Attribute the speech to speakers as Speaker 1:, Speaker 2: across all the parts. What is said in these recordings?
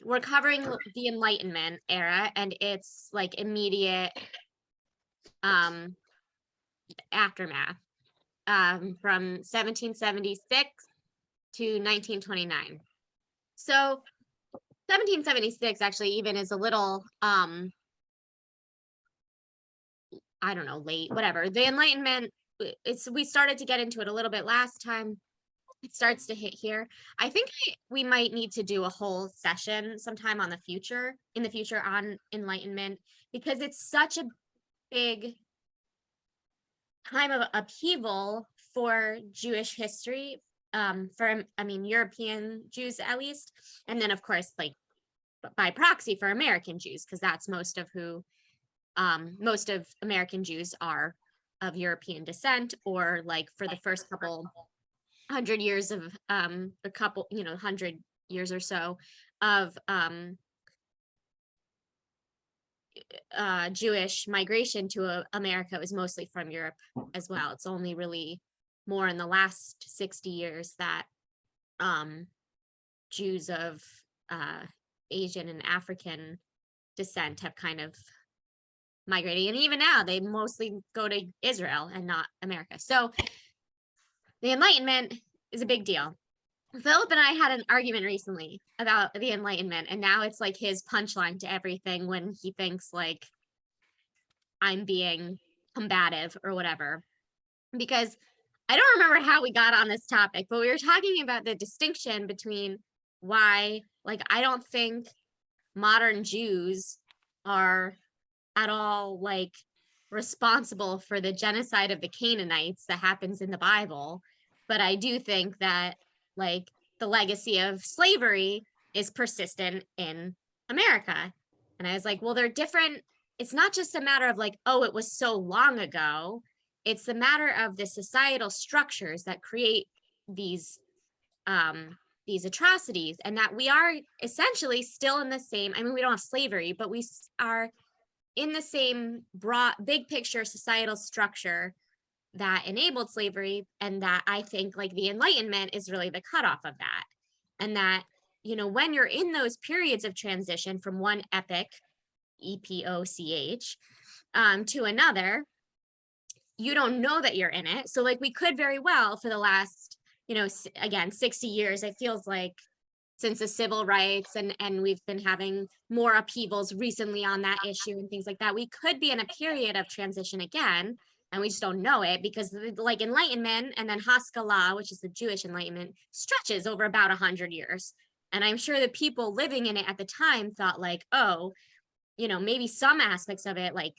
Speaker 1: we're covering the Enlightenment era and its like immediate aftermath from 1776 to 1929. So 1776 actually even is a little I don't know, late, whatever. The Enlightenment, we started to get into it a little bit last time. It starts to hit here. I think we might need to do a whole session sometime in the future on Enlightenment, because it's such a big time of upheaval for Jewish history, European Jews at least, and then of course like by proxy for American Jews, because that's most of American Jews are of European descent, or like for the first couple 100 years of 100 years or so of Jewish migration to America was mostly from Europe as well. It's only really more in the last 60 years that Jews of Asian and African descent have kind of migrated, and even now they mostly go to Israel and not America. So the Enlightenment is a big deal. Philip and I had an argument recently about the Enlightenment, and now it's like his punchline to everything when he thinks like I'm being combative or whatever, because I don't remember how we got on this topic, but we were talking about the distinction between why, like, I don't think modern Jews are at all like responsible for the genocide of the Canaanites that happens in the Bible, but I do think that like the legacy of slavery is persistent in America. And I was like, well, they're different. It's not just a matter of like, oh, it was so long ago. It's the matter of the societal structures that create these atrocities, and that we are essentially still in the same, I mean, we don't have slavery, but we are in the same broad, big picture societal structure that enabled slavery, and that I think like the Enlightenment is really the cutoff of that. And that, you know, when you're in those periods of transition from one epoch, epoch, to another, you don't know that you're in it. So like we could very well for the last, you know, again, 60 years, it feels like, since the civil rights, and we've been having more upheavals recently on that issue and things like that, we could be in a period of transition again, and we just don't know it, because like Enlightenment and then Haskalah, which is the Jewish Enlightenment, stretches over about 100 years. And I'm sure the people living in it at the time thought like, oh, you know, maybe some aspects of it, like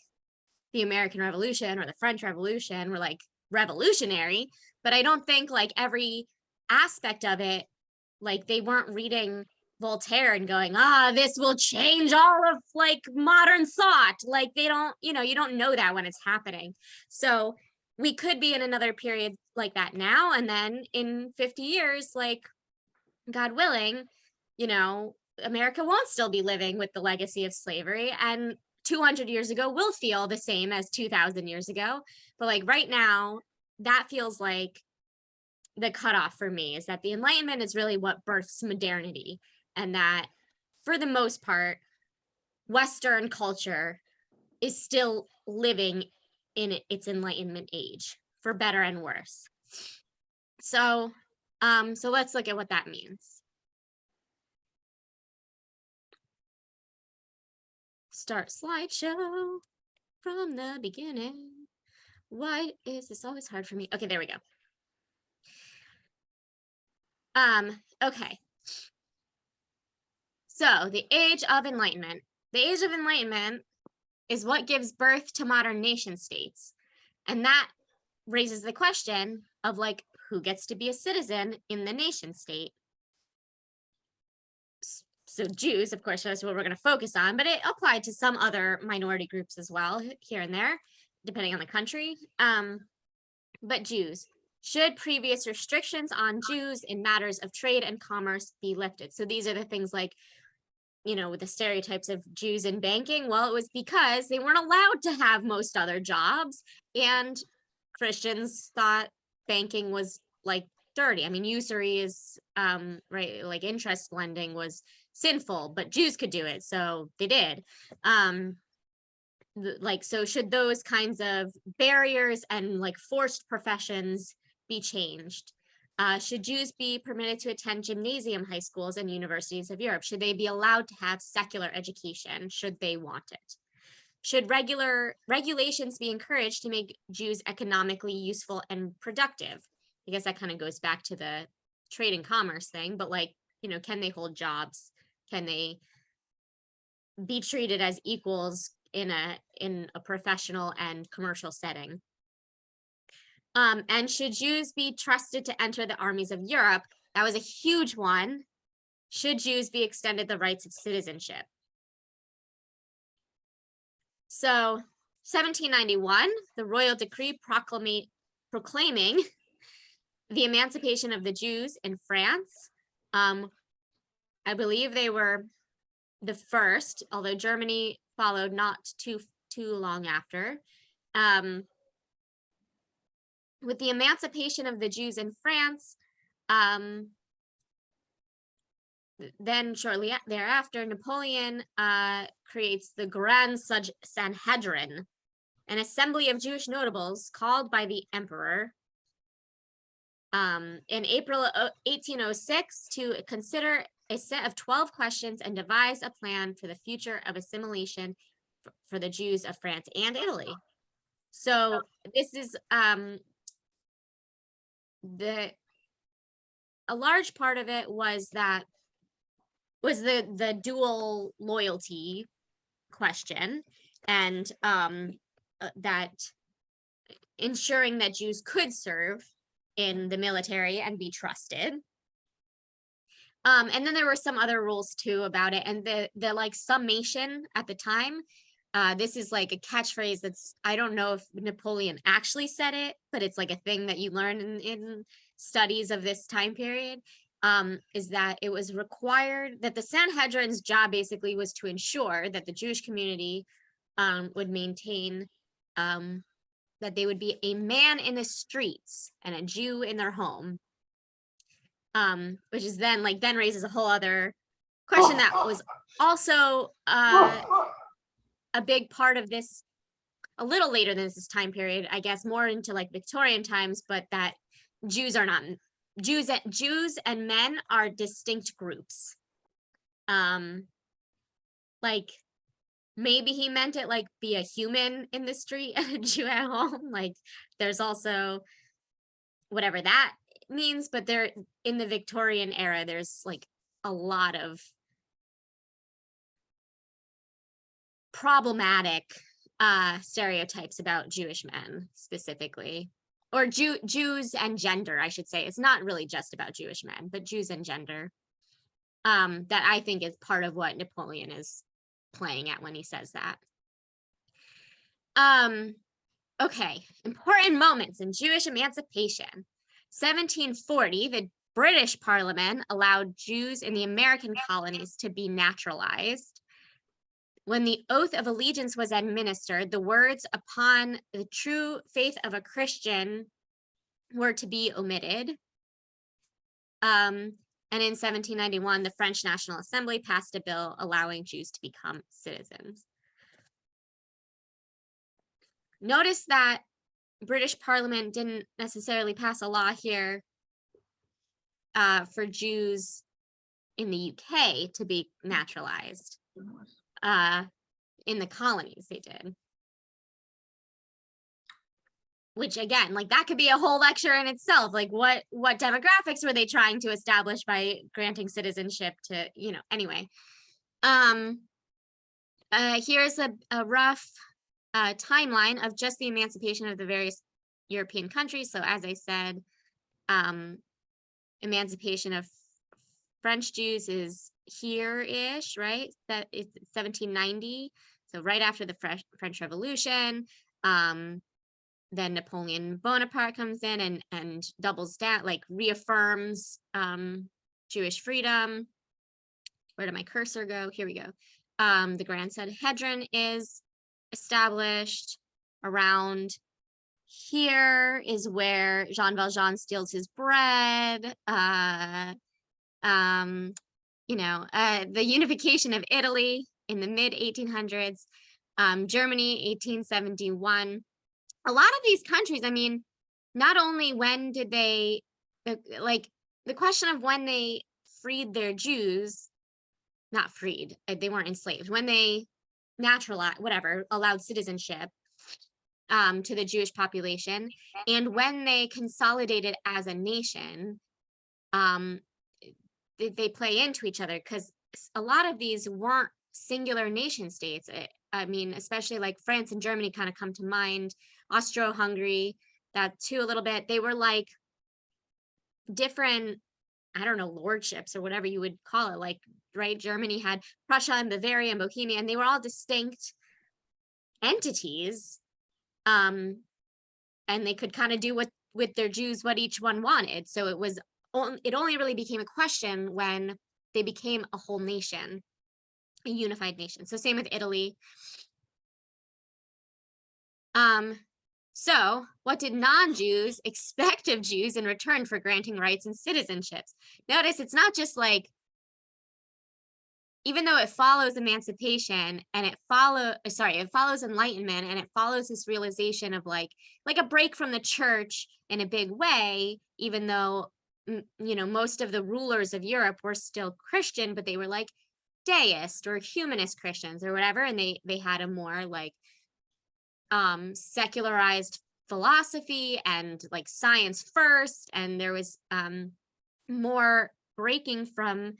Speaker 1: the American Revolution or the French Revolution, were like revolutionary, but I don't think like every aspect of it, like they weren't reading Voltaire and going, this will change all of like modern thought. Like they don't, you know, you don't know that when it's happening. So we could be in another period like that now, and then in 50 years, like God willing, you know, America won't still be living with the legacy of slavery, and 200 years ago will feel the same as 2000 years ago. But like right now, that feels like the cutoff for me, is that the Enlightenment is really what births modernity, and that for the most part, Western culture is still living in its Enlightenment age, for better and worse. So, so let's look at what that means. Start slideshow from the beginning. Why is this always hard for me? Okay, there we go. Okay. So the Age of Enlightenment. The Age of Enlightenment is what gives birth to modern nation states. And that raises the question of like, who gets to be a citizen in the nation state? So Jews, of course, that's what we're going to focus on, but it applied to some other minority groups as well, here and there, depending on the country. But Jews. Should previous restrictions on Jews in matters of trade and commerce be lifted? So these are the things like, you know, with the stereotypes of Jews in banking. Well, it was because they weren't allowed to have most other jobs, and Christians thought banking was like 30. I mean, usury is, right, like interest lending was sinful, but Jews could do it, so they did. Like, so should those kinds of barriers and like forced professions be changed? Should Jews be permitted to attend gymnasium high schools and universities of Europe? Should they be allowed to have secular education, should they want it? Should regulations be encouraged to make Jews economically useful and productive? I guess that kind of goes back to the trade and commerce thing, but like, you know, can they hold jobs? Can they be treated as equals in a professional and commercial setting? And should Jews be trusted to enter the armies of Europe? That was a huge one. Should Jews be extended the rights of citizenship? So 1791, the royal decree proclaiming the emancipation of the Jews in France. I believe they were the first, although Germany followed not too long after. With the emancipation of the Jews in France, then shortly thereafter, Napoleon creates the Grand Sanhedrin, an assembly of Jewish notables called by the emperor in April 1806 to consider a set of 12 questions and devise a plan for the future of assimilation for the Jews of France and Italy. So this is a large part of it was the dual loyalty question, and that ensuring that Jews could serve in the military and be trusted. And then there were some other rules too about it, and the like summation at the time. This is like a catchphrase that's, I don't know if Napoleon actually said it, but it's like a thing that you learn in studies of this time period, is that it was required that the Sanhedrin's job basically was to ensure that the Jewish community would maintain, that they would be a man in the streets and a Jew in their home, which is then raises a whole other question that was also a big part of this a little later than this time period, I guess more into like Victorian times, but that Jews are not Jews and men are distinct groups. Like maybe he meant it like be a human in the street and a Jew at home. Like there's also whatever that means, but there in the Victorian era, there's like a lot of problematic stereotypes about Jewish men specifically, or Jews and gender, I should say. It's not really just about Jewish men, but Jews and gender, that I think is part of what Napoleon is playing at when he says that. Okay, important moments in Jewish emancipation. 1740, the British Parliament allowed Jews in the American colonies to be naturalized. When the oath of allegiance was administered, the words "upon the true faith of a Christian" were to be omitted. And in 1791, the French National Assembly passed a bill allowing Jews to become citizens. Notice that British Parliament didn't necessarily pass a law here for Jews in the UK to be naturalized. In the colonies they did, which again, like that could be a whole lecture in itself. Like what demographics were they trying to establish by granting citizenship to, you know, anyway. Here's a rough timeline of just the emancipation of the various European countries. So as I said, emancipation of French Jews is here-ish, right? That it's 1790, so right after the French Revolution. Then Napoleon Bonaparte comes in and doubles down, like reaffirms Jewish freedom. Where did my cursor go? Here we go. The Grand Sanhedrin is established around here is where Jean Valjean steals his bread. The unification of Italy in the mid 1800s, Germany 1871. A lot of these countries, I mean, not only when did they, like the question of when they freed their Jews, not freed, they weren't enslaved, when they naturalized, whatever, allowed citizenship to the Jewish population, and when they consolidated as a nation, they play into each other, because a lot of these weren't singular nation states. I mean, especially like France and Germany kind of come to mind, Austro-Hungary, that too a little bit. They were like different, I don't know, lordships or whatever you would call it. Like, right, Germany had Prussia and Bavaria and Bohemia, and they were all distinct entities. And they could kind of do with their Jews what each one wanted. So it only really became a question when they became a whole nation, a unified nation. So same with Italy. So what did non-Jews expect of Jews in return for granting rights and citizenships? Notice it's not just like, even though it follows emancipation and it follows Enlightenment, and it follows this realization of like a break from the church in a big way, even though, most of the rulers of Europe were still Christian, but they were like deist or humanist Christians or whatever, and they had a more like secularized philosophy and like science first, and there was more breaking from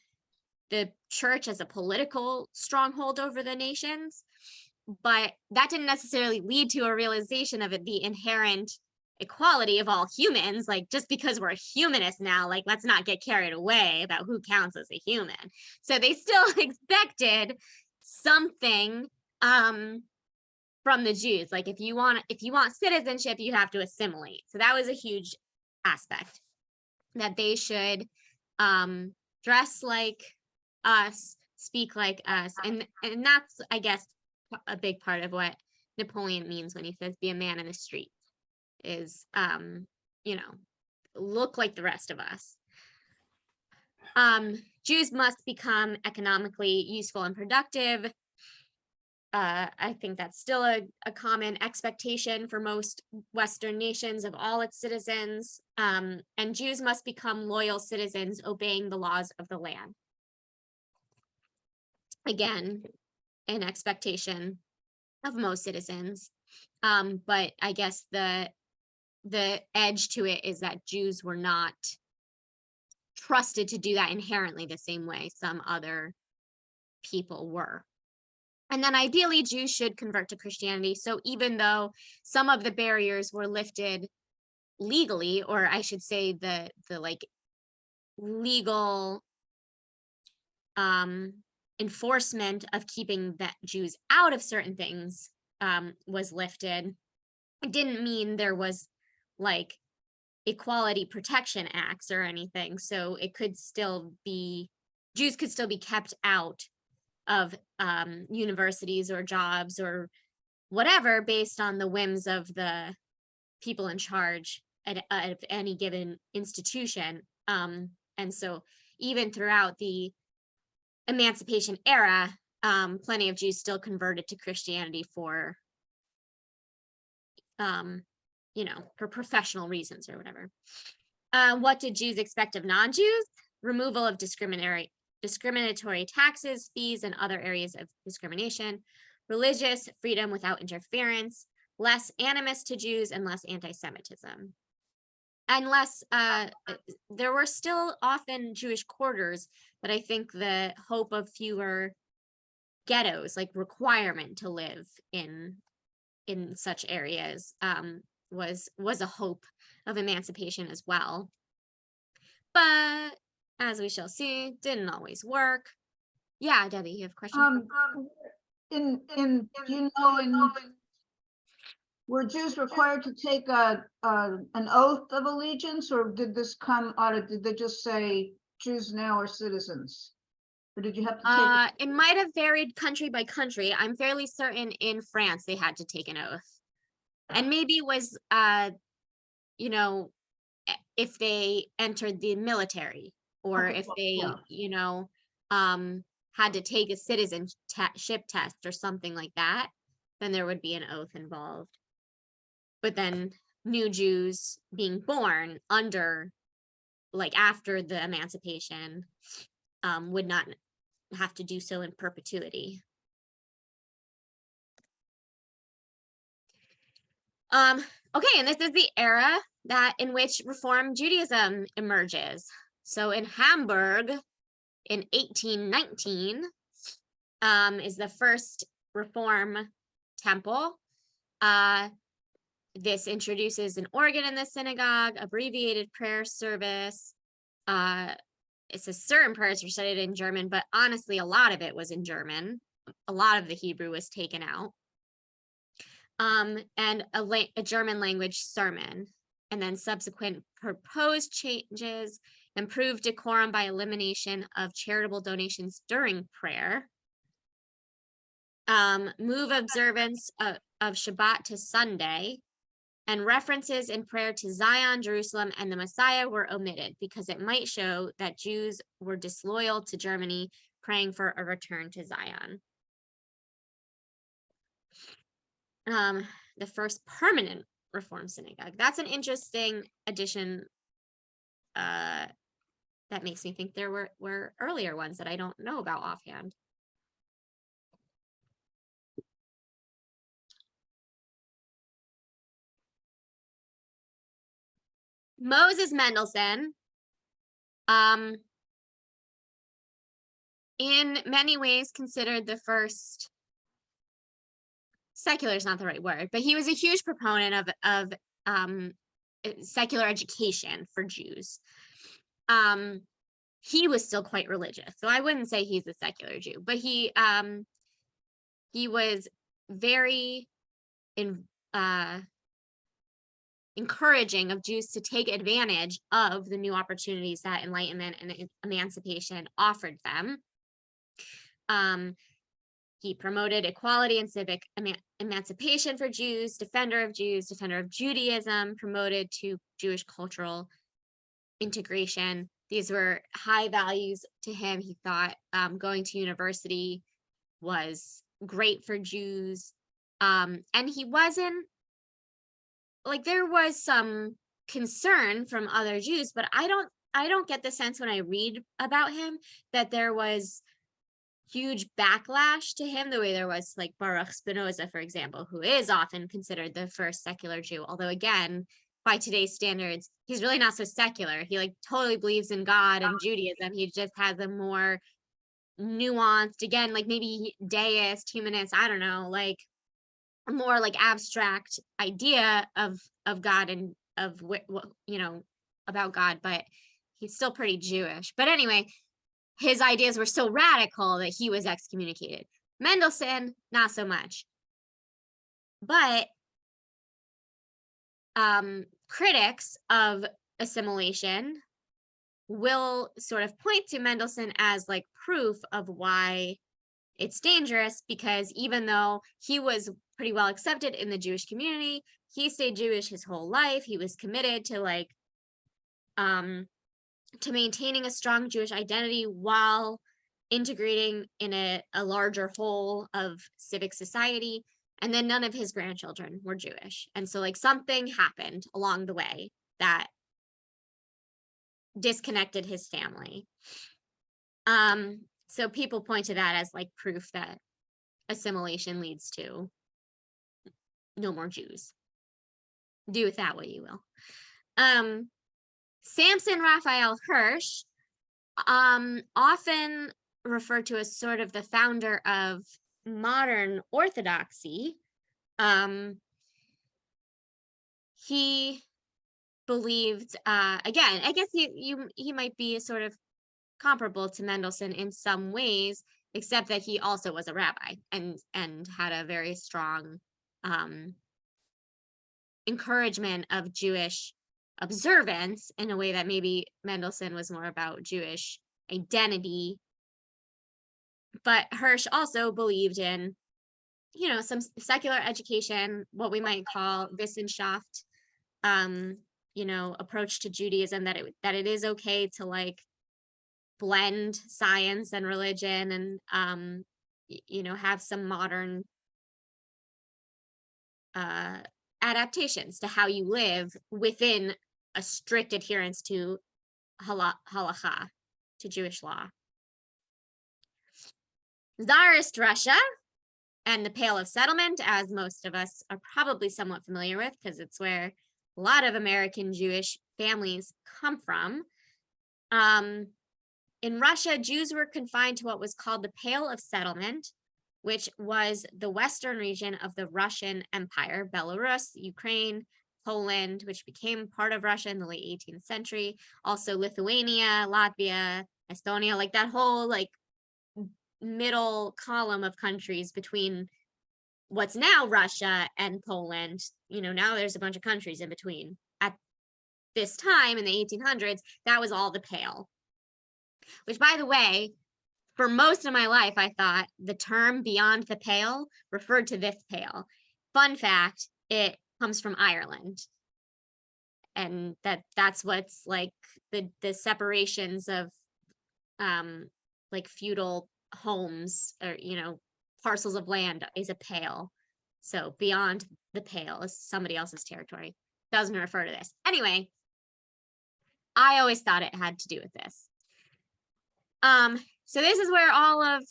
Speaker 1: the church as a political stronghold over the nations. But that didn't necessarily lead to a realization of the inherent equality of all humans. Like, just because we're humanists now, like, let's not get carried away about who counts as a human. So they still expected something from the Jews. Like, if you want citizenship, you have to assimilate. So that was a huge aspect, that they should dress like us, speak like us, and that's, I guess, a big part of what Napoleon means when he says be a man in the street, is look like the rest of us. Jews must become economically useful and productive. I think that's still a common expectation for most Western nations of all its citizens. And Jews must become loyal citizens, obeying the laws of the land. Again, an expectation of most citizens. But I guess the edge to it is that Jews were not trusted to do that inherently the same way some other people were. And then ideally, Jews should convert to Christianity. So even though some of the barriers were lifted legally, or I should say the like legal enforcement of keeping the Jews out of certain things was lifted, it didn't mean there was like equality protection acts or anything. So it could still be, Jews could still be kept out of universities or jobs or whatever, based on the whims of the people in charge at any given institution. And so even throughout the emancipation era, plenty of Jews still converted to Christianity for professional reasons or whatever. What did Jews expect of non-Jews? Removal of discriminatory taxes, fees, and other areas of discrimination, religious freedom without interference, less animus to Jews, and less anti-Semitism. And less, there were still often Jewish quarters, but I think the hope of fewer ghettos, like requirement to live in such areas, was a hope of emancipation as well. But as we shall see, didn't always work. Yeah, Debbie, you have a question?
Speaker 2: Were Jews required to take an oath of allegiance, or did this come out of, did they just say Jews now are citizens? Or did you have to take
Speaker 1: it might have varied country by country. I'm fairly certain in France they had to take an oath. and maybe was, you know, if they entered the military, or
Speaker 2: Okay,
Speaker 1: if
Speaker 2: well,
Speaker 1: they,
Speaker 2: yeah.
Speaker 1: you know, had to take a citizenship test or something like that, then there would be an oath involved. But then new Jews being born under, like after the emancipation, would not have to do so in perpetuity. Okay, and this is the era that in which Reform Judaism emerges. So in Hamburg in 1819 is the first Reform temple. This introduces an organ in the synagogue, abbreviated prayer service. It says certain prayers were studied in German, but honestly, a lot of it was in German. A lot of the Hebrew was taken out. And a German language sermon, and then subsequent proposed changes improved decorum by elimination of charitable donations during prayer. Move observance of Shabbat to Sunday, and references in prayer to Zion, Jerusalem, and the Messiah were omitted because it might show that Jews were disloyal to Germany, praying for a return to Zion. The first permanent Reform synagogue. That's an interesting addition. That makes me think there were earlier ones that I don't know about offhand. Moses Mendelson, in many ways considered the first, secular is not the right word, but he was a huge proponent of secular education for Jews. He was still quite religious, so I wouldn't say he's a secular Jew, but he was very encouraging of Jews to take advantage of the new opportunities that Enlightenment and emancipation offered them. He promoted equality and civic emancipation for Jews, defender of Judaism, promoted to Jewish cultural integration. These were high values to him. He thought going to university was great for Jews. And he wasn't, like, there was some concern from other Jews, but I don't get the sense when I read about him that there was huge backlash to him the way there was like Baruch Spinoza, for example, who is often considered the first secular Jew, although again, by today's standards, he's really not so secular. He like totally believes in God and Judaism. He just has a more nuanced, again, like maybe deist, humanist, I don't know, like a more like abstract idea of God and of what, you know, about God, but he's still pretty Jewish. But anyway, his ideas were so radical that he was excommunicated. Mendelson, not so much. But critics of assimilation will sort of point to Mendelson as like proof of why it's dangerous, because even though he was pretty well accepted in the Jewish community, he stayed Jewish his whole life. He was committed to like to maintaining a strong Jewish identity while integrating in a larger whole of civic society. And then none of his grandchildren were Jewish. And so like something happened along the way that disconnected his family. So people point to that as like proof that assimilation leads to no more Jews. Do with that what you will. Samson Raphael Hirsch, often referred to as sort of the founder of modern orthodoxy. He believed, again, I guess he might be sort of comparable to Mendelson in some ways, except that he also was a rabbi and had a very strong encouragement of Jewish observance in a way that maybe Mendelson was more about Jewish identity. But Hirsch also believed in you know, some secular education, what we might call Wissenschaft, you know, approach to Judaism, that it is okay to like blend science and religion, and you know, have some modern adaptations to how you live within a strict adherence to halacha, to Jewish law. Tsarist Russia and the Pale of Settlement, as most of us are probably somewhat familiar with, because it's where a lot of American Jewish families come from. In Russia, Jews were confined to what was called the Pale of Settlement, which was the western region of the Russian Empire, Belarus, Ukraine, Poland, which became part of Russia in the late 18th century, also Lithuania, Latvia, Estonia, like that whole like middle column of countries between what's now Russia and Poland. You know, now there's a bunch of countries in between. At this time in the 1800s, that was all the Pale. Which, by the way, for most of my life, I thought the term beyond the pale referred to this pale. Fun fact, it comes from Ireland. And that's what's like the separations of like feudal homes, or, you know, parcels of land is a pale. So beyond the pale is somebody else's territory. Doesn't refer to this. Anyway, I always thought it had to do with this. So this is where all of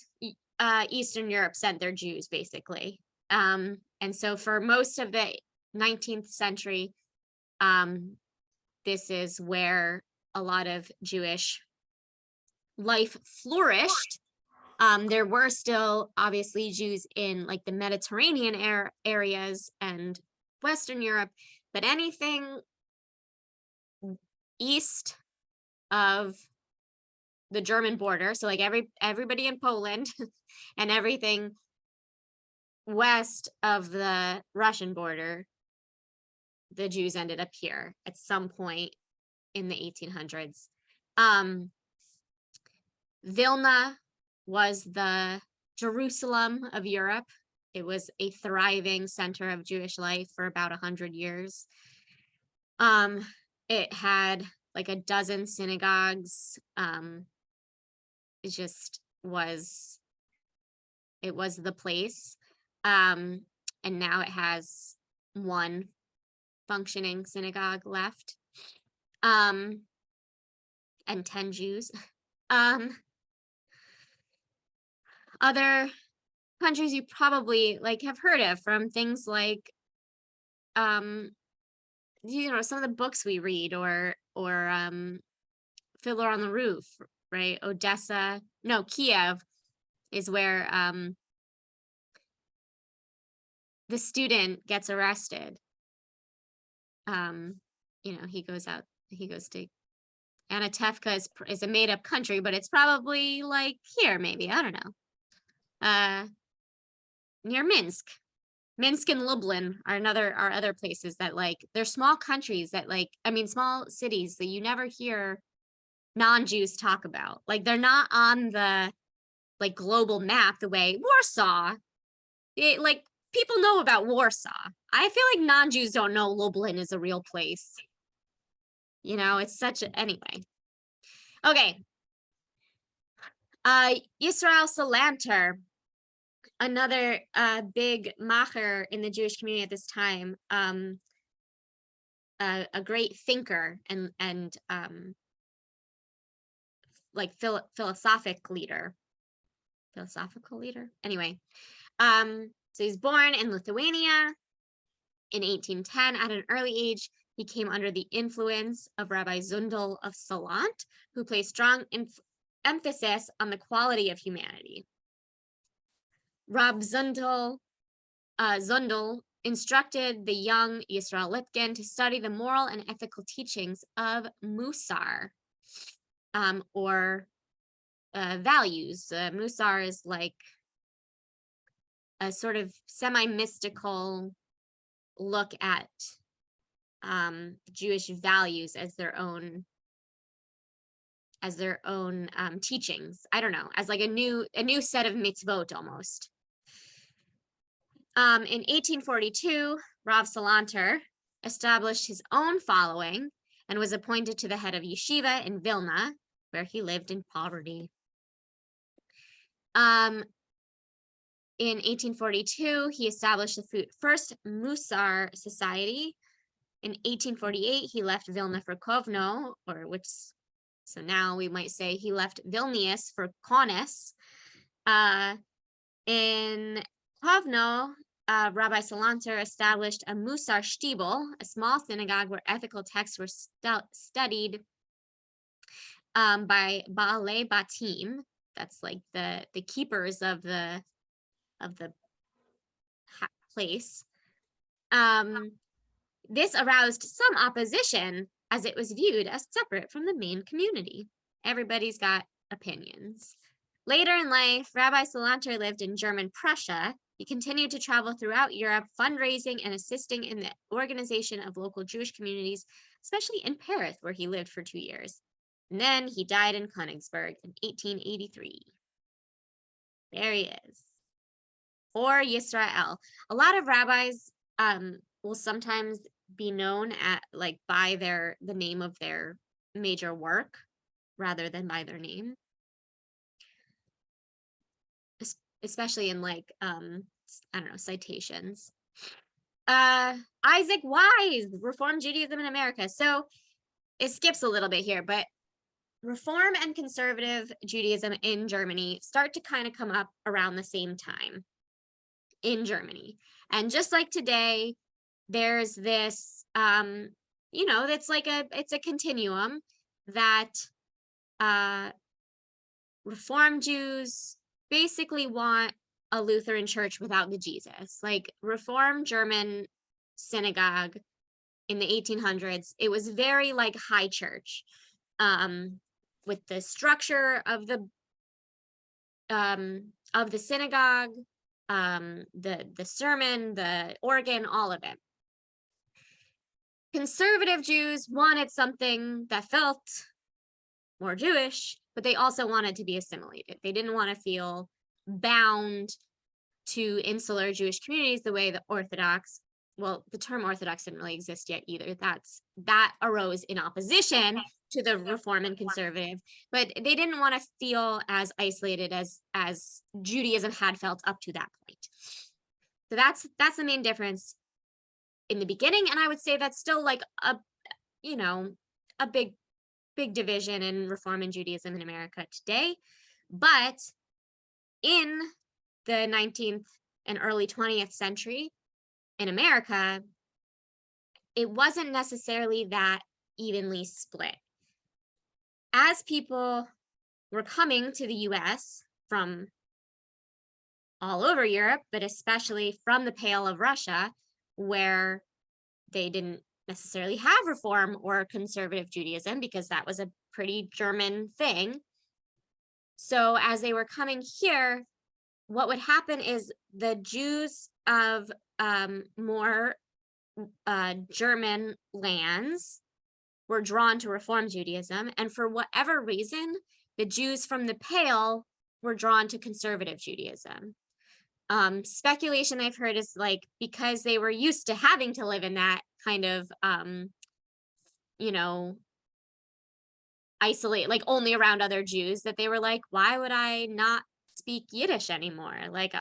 Speaker 1: Eastern Europe sent their Jews, basically. And so for most of the 19th century, this is where a lot of Jewish life flourished. There were still obviously Jews in like the Mediterranean areas and Western Europe, but anything east of the German border, so like everybody in Poland and everything west of the Russian border, the Jews ended up here at some point in the 1800s. Vilna was the Jerusalem of Europe. It was a thriving center of Jewish life for about 100 years. It had like a dozen synagogues. It just was, it was the place. And now it has one functioning synagogue left, and 10 Jews. Other countries you probably like have heard of, from things like you know, some of the books we read, or Fiddler on the Roof, right? Odessa, no, Kiev is where the student gets arrested. You know, he goes to Anatevka is a made-up country, but it's probably like here, maybe, I don't know. Near Minsk. Minsk and Lublin are other places that, like, they're small countries that, like, I mean, small cities that you never hear non-Jews talk about. Like, they're not on the like global map the way Warsaw. Like, people know about Warsaw. I feel like non-Jews don't know Lublin is a real place. You know, it's such a, anyway. Okay. Yisrael Salanter, another big macher in the Jewish community at this time, a great thinker and like philosophical leader. Anyway, so he's born in Lithuania in 1810. At an early age, he came under the influence of Rabbi Zundel of Salant, who placed strong emphasis on the quality of humanity. Rab Zundel instructed the young Yisrael Lipkin to study the moral and ethical teachings of Musar, or values. Musar is like a sort of semi-mystical look at Jewish values as their own teachings. I don't know, as like a new set of mitzvot almost. In 1842, Rav Salanter established his own following and was appointed to the head of yeshiva in Vilna, where he lived in poverty. In 1842, he established the first Musar Society. In 1848, he left Vilna for Kovno, so now we might say he left Vilnius for Kaunas. In Kovno, Rabbi Salanter established a Musar Shtibel, a small synagogue where ethical texts were studied by Baalei Batim. That's like the keepers of the place. This aroused some opposition as it was viewed as separate from the main community. Everybody's got opinions. Later in life, Rabbi Salanter lived in German Prussia. He continued to travel throughout Europe, fundraising and assisting in the organization of local Jewish communities, especially in Paris, where he lived for 2 years. And then he died in Königsberg in 1883. There he is. Or Yisrael. A lot of rabbis will sometimes be known by the name of their major work rather than by their name, especially in I don't know, citations. Isaac Wise, Reform Judaism in America. So it skips a little bit here, but Reform and conservative Judaism in Germany start to kind of come up around the same time in Germany. And just like today, there's this, it's it's a continuum that Reform Jews basically want a Lutheran church without the Jesus. Like Reform German synagogue in the 1800s, it was very like high church, with the structure of the synagogue, the sermon, the organ, all of it. Conservative Jews wanted something that felt more Jewish, but they also wanted to be assimilated. They didn't want to feel bound to insular Jewish communities the way the Orthodox, well, the term Orthodox didn't really exist yet either. That arose in opposition to the Reform and conservative, but they didn't want to feel as isolated as Judaism had felt up to that point. So that's the main difference in the beginning, and I would say that's still like a big division in Reform and Judaism in America today. But in the 19th and early 20th century in America, it wasn't necessarily that evenly split. As people were coming to the US from all over Europe, but especially from the Pale of Russia, where they didn't necessarily have Reform or conservative Judaism because that was a pretty German thing. So as they were coming here, what would happen is the Jews of more German lands were drawn to Reform Judaism, and for whatever reason, the Jews from the Pale were drawn to conservative Judaism. Speculation I've heard is like because they were used to having to live in that kind of isolate, like only around other Jews, that they were like, why would I not speak Yiddish anymore? Like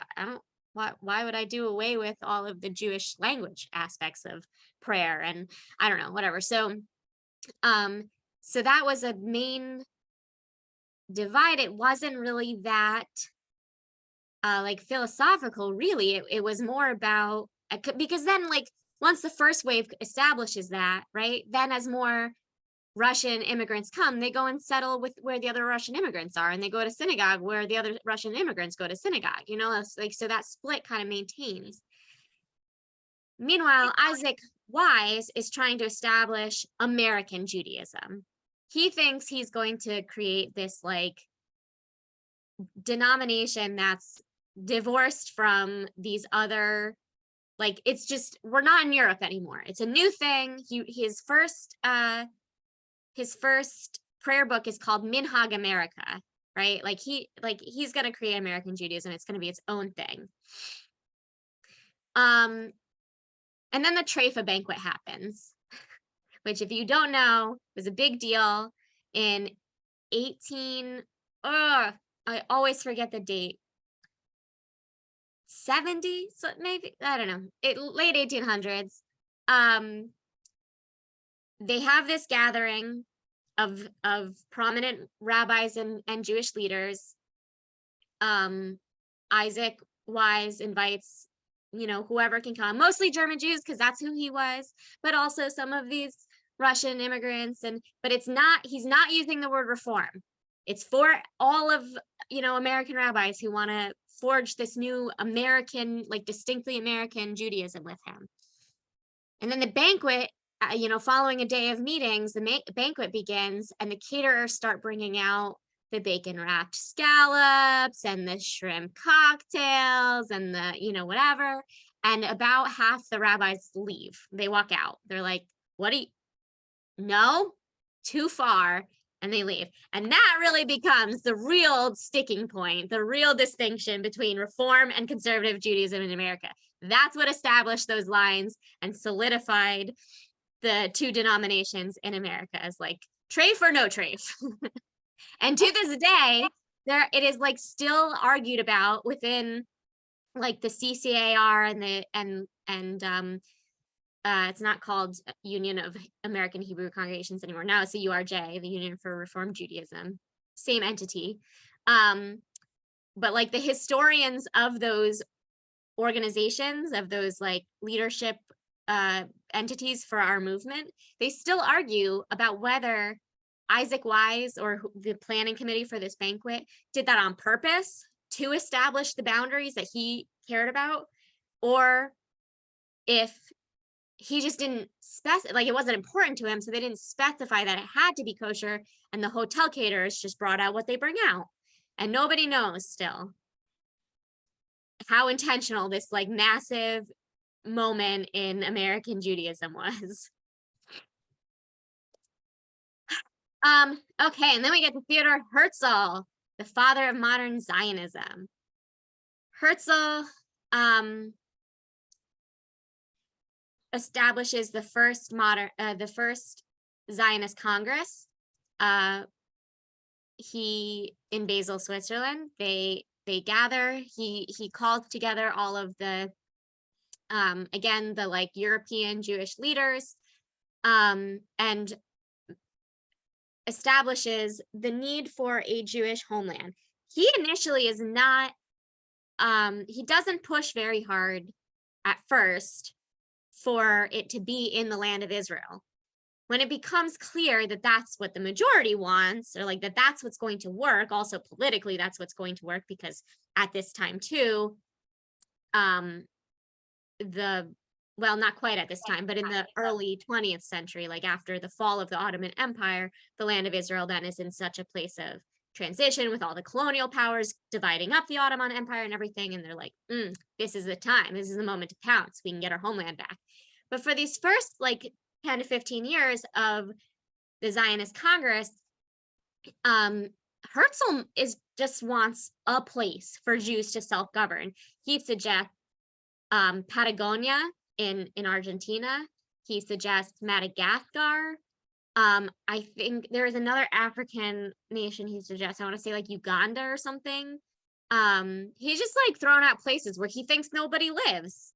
Speaker 1: why would I do away with all of the Jewish language aspects of prayer and I don't know, whatever. So that was a main divide. It wasn't really that like philosophical, really. It was more about, because then like once the first wave establishes that, right, then as more Russian immigrants come, they go and settle with where the other Russian immigrants are, and they go to synagogue where the other Russian immigrants go to synagogue, like, so that split kind of maintains. Meanwhile, Isaac Wise is trying to establish American Judaism. He thinks he's going to create this like denomination that's divorced from these other, like, it's just, we're not in Europe anymore. It's a new thing. His first prayer book is called Minhag America, right? He's going to create American Judaism. It's going to be its own thing. And then the Treifa banquet happens, which, if you don't know, was a big deal in 18, I always forget the date, 70, so maybe, I don't know, late 1800s. They have this gathering of prominent rabbis and Jewish leaders. Isaac Wise invites, whoever can come, mostly German Jews, because that's who he was, but also some of these Russian immigrants. But he's not using the word reform. It's for all of, American rabbis who want to forge this new American, like distinctly American Judaism with him. And then the banquet, following a day of meetings, the banquet begins, and the caterers start bringing out the bacon wrapped scallops and the shrimp cocktails and the, whatever. And about half the rabbis leave. They walk out. They're like, no, too far. And they leave. And that really becomes the real sticking point, the real distinction between Reform and conservative Judaism in America. That's what established those lines and solidified the two denominations in America as like treif or no treif. And to this day, it is like still argued about within like the CCAR and it's not called Union of American Hebrew Congregations anymore. Now it's the URJ, the Union for Reform Judaism, same entity. But like the historians of those organizations, of those like leadership entities for our movement, they still argue about whether Isaac Wise or the planning committee for this banquet did that on purpose to establish the boundaries that he cared about, or if he just didn't specify, like it wasn't important to him, so they didn't specify that it had to be kosher, and the hotel caterers just brought out what they bring out. And nobody knows still how intentional this like massive moment in American Judaism was. Okay, and then we get to Theodore Herzl, the father of modern Zionism. Herzl establishes the first Zionist Congress. He in Basel, Switzerland. They gather. He called together all of the again the like European Jewish leaders, and establishes the need for a Jewish homeland. He initially is not, he doesn't push very hard at first for it to be in the land of Israel. When it becomes clear that that's what the majority wants, or like that's what's going to work, also politically that's what's going to work, because at this time too, well, not quite at this time, but in the early 20th century, like after the fall of the Ottoman Empire, the land of Israel then is in such a place of transition with all the colonial powers dividing up the Ottoman Empire and everything. And they're like, this is the time, this is the moment to pounce, we can get our homeland back. But for these first like 10 to 15 years of the Zionist Congress, Herzl just wants a place for Jews to self-govern. He suggests Patagonia in Argentina. He suggests Madagascar. I think there is another African nation he suggests. I want to say like Uganda or something. He's just like throwing out places where he thinks nobody lives.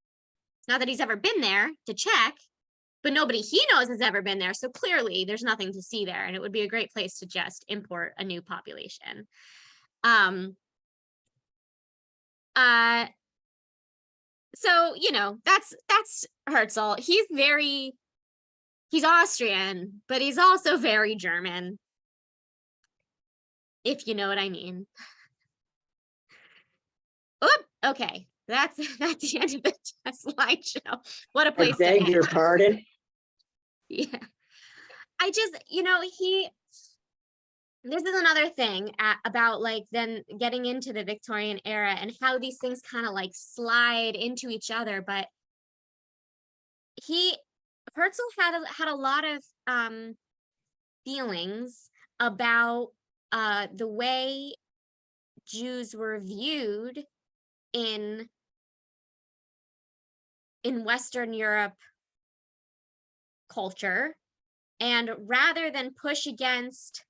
Speaker 1: Not that he's ever been there to check, but nobody he knows has ever been there. So clearly there's nothing to see there, and it would be a great place to just import a new population. So, that's Herzl. He's Austrian, but he's also very German, if you know what I mean. Oop, okay, that's the end of the slideshow. What a place to
Speaker 3: beg your
Speaker 1: end.
Speaker 3: pardon?
Speaker 1: Yeah. I just, this is another thing about like then getting into the Victorian era and how these things kind of like slide into each other. But Herzl had a lot of feelings about the way Jews were viewed in in Western Europe culture. And rather than push against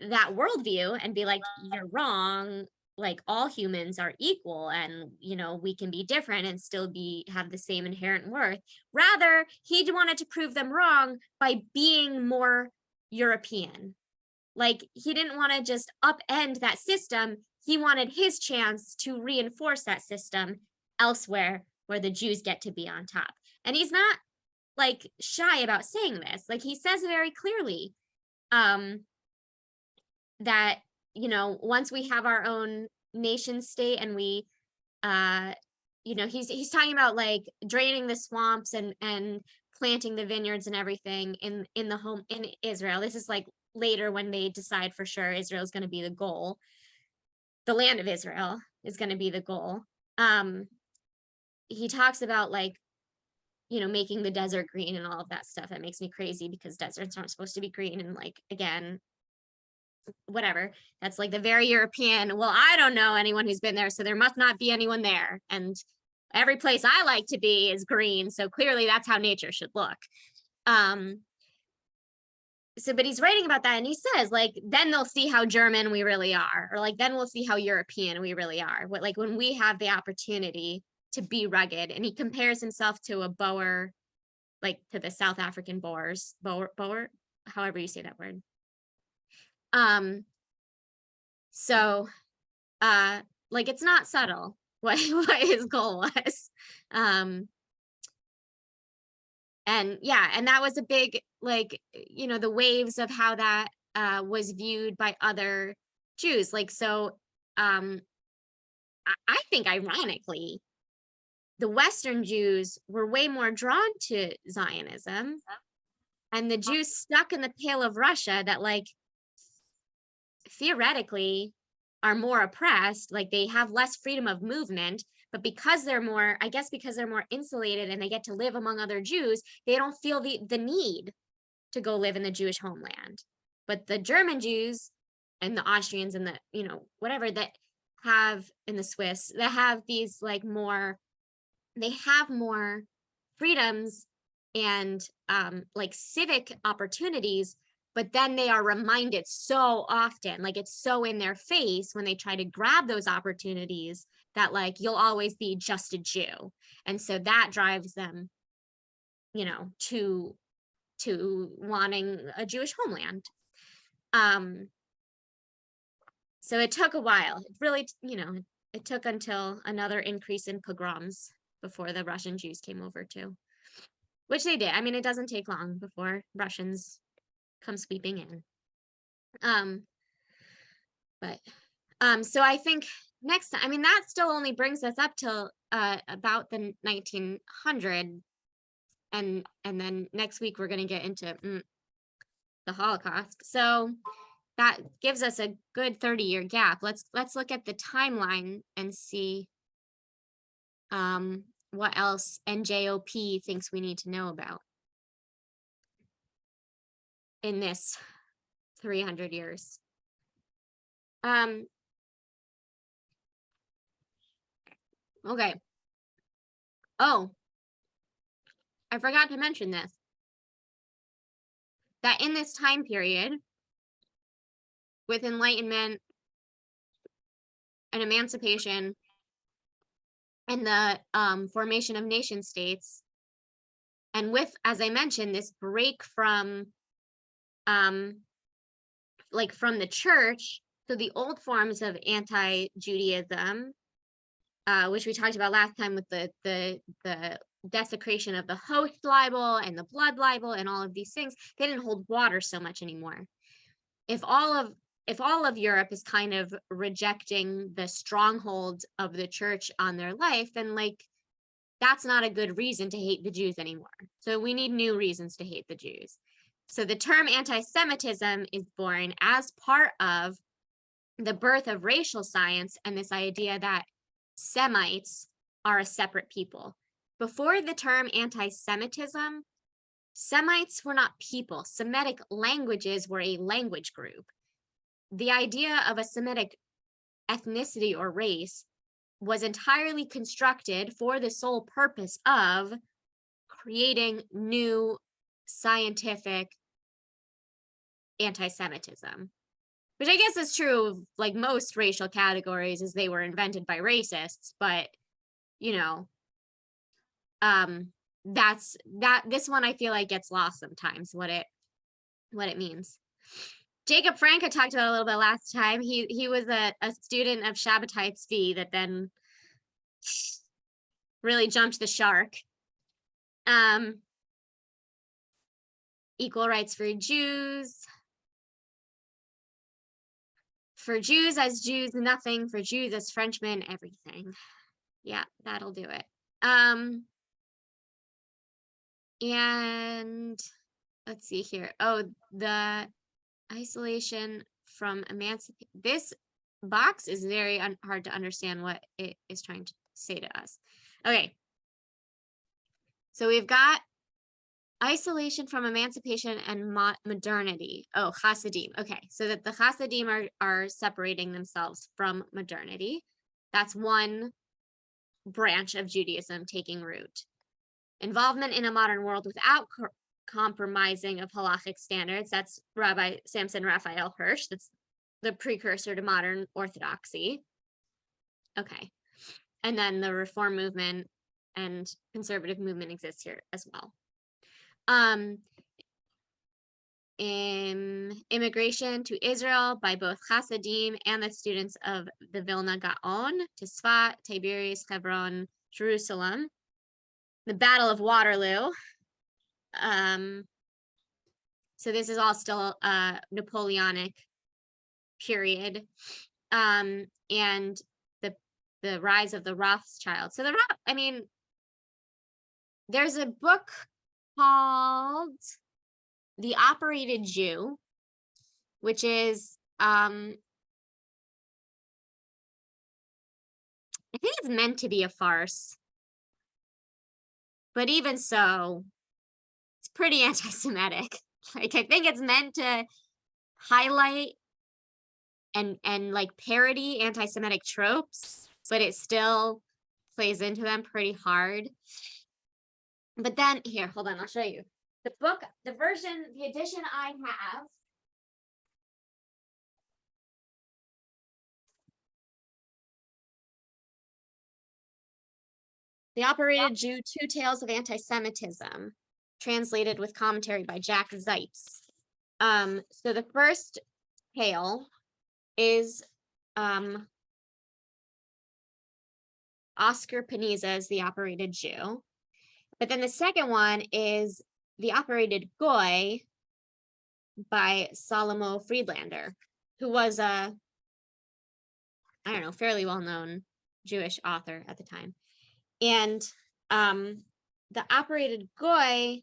Speaker 1: that worldview and be like, you're wrong, like all humans are equal and, you know, we can be different and still have the same inherent worth. Rather, he wanted to prove them wrong by being more European. Like, he didn't want to just upend that system. He wanted his chance to reinforce that system elsewhere where the Jews get to be on top. And he's not like shy about saying this. Like, he says very clearly that, you know, once we have our own nation state and we, you know, he's talking about like draining the swamps and planting the vineyards and everything in Israel. This is like later when they decide for sure Israel is going to be the goal. The land of Israel is going to be the goal. He talks about like, you know, making the desert green and all of that stuff. That makes me crazy because deserts aren't supposed to be green. And like, again, whatever. That's like the very European, well, I don't know anyone who's been there, so there must not be anyone there. And every place I like to be is green. So clearly that's how nature should look. So, but he's writing about that and he says like, then they'll see how German we really are, or like, then we'll see how European we really are. What, like when we have the opportunity to be rugged. And he compares himself to a Boer, like to the South African Boers, Boer, however you say that word. So, like, it's not subtle what his goal was. And yeah, and that was a big, like, you know, the waves of how that was viewed by other Jews. Like, so I think ironically, the Western Jews were way more drawn to Zionism, and the Jews stuck in the Pale of Russia that like theoretically are more oppressed, like they have less freedom of movement, but because they're more, I guess because they're more insulated and they get to live among other Jews, they don't feel the need to go live in the Jewish homeland. But the German Jews and the Austrians and the, you know, whatever that have, in the Swiss, that have these like more, they have more freedoms and like civic opportunities, but then they are reminded so often, like it's so in their face when they try to grab those opportunities that like, you'll always be just a Jew. And so that drives them, you know, to wanting a Jewish homeland. So it took a while. It really, you know, it took until another increase in pogroms before the Russian Jews came over too, which they did. I mean, it doesn't take long before Russians come sweeping in. So I think next time, I mean, that still only brings us up till about the 1900, and then next week we're going to get into the Holocaust. So that gives us a good 30-year gap. Let's look at the timeline and see what else NJOP thinks we need to know about in this 300 years. Okay. Oh, I forgot to mention this, that in this time period with Enlightenment and emancipation and the formation of nation states, and with, as I mentioned, this break from like from the church, so the old forms of anti-Judaism, which we talked about last time with the desecration of the host libel and the blood libel and all of these things, they didn't hold water so much anymore. If all of Europe is kind of rejecting the stronghold of the church on their life, then like that's not a good reason to hate the Jews anymore. So we need new reasons to hate the Jews. So the term anti-Semitism is born as part of the birth of racial science and this idea that Semites are a separate people. Before the term anti-Semitism, Semites were not people. Semitic languages were a language group. The idea of a Semitic ethnicity or race was entirely constructed for the sole purpose of creating new scientific anti-Semitism, which I guess is true of like most racial categories, as they were invented by racists, but you know, this one I feel like gets lost sometimes, what it means. Jacob Frank, I talked about a little bit last time. He was a student of Shabbatai Tzvi that then really jumped the shark. Equal rights for Jews. For Jews as Jews, nothing. For Jews as Frenchmen, everything. Yeah, that'll do it. And let's see here. Oh, the isolation from emancipation. This box is very hard to understand what it is trying to say to us. Okay. So we've got isolation from emancipation and modernity. Oh, Hasidim. Okay, so that the Hasidim are separating themselves from modernity. That's one branch of Judaism taking root. Involvement in a modern world without compromising of halachic standards. That's Rabbi Samson Raphael Hirsch. That's the precursor to modern orthodoxy. Okay, and then the reform movement and conservative movement exists here as well. Immigration to Israel by both Hasidim and the students of the Vilna Gaon to Sfat, Tiberias, Hebron, Jerusalem. The Battle of Waterloo. So this is all still Napoleonic period. And the rise of the Rothschild. So there's a book called The Operated Jew, which is I think it's meant to be a farce, but even so, it's pretty anti-Semitic. Like, I think it's meant to highlight and like parody anti-Semitic tropes, but it still plays into them pretty hard. But then here, hold on, I'll show you. The book, the edition I have. The Operated Jew, Two Tales of Anti-Semitism, translated with commentary by Jack Zeitz. So the first tale is Oscar Paniza's The Operated Jew. But then the second one is The Operated Goy by Salomo Friedlander, who was a, I don't know, fairly well-known Jewish author at the time. And The Operated Goy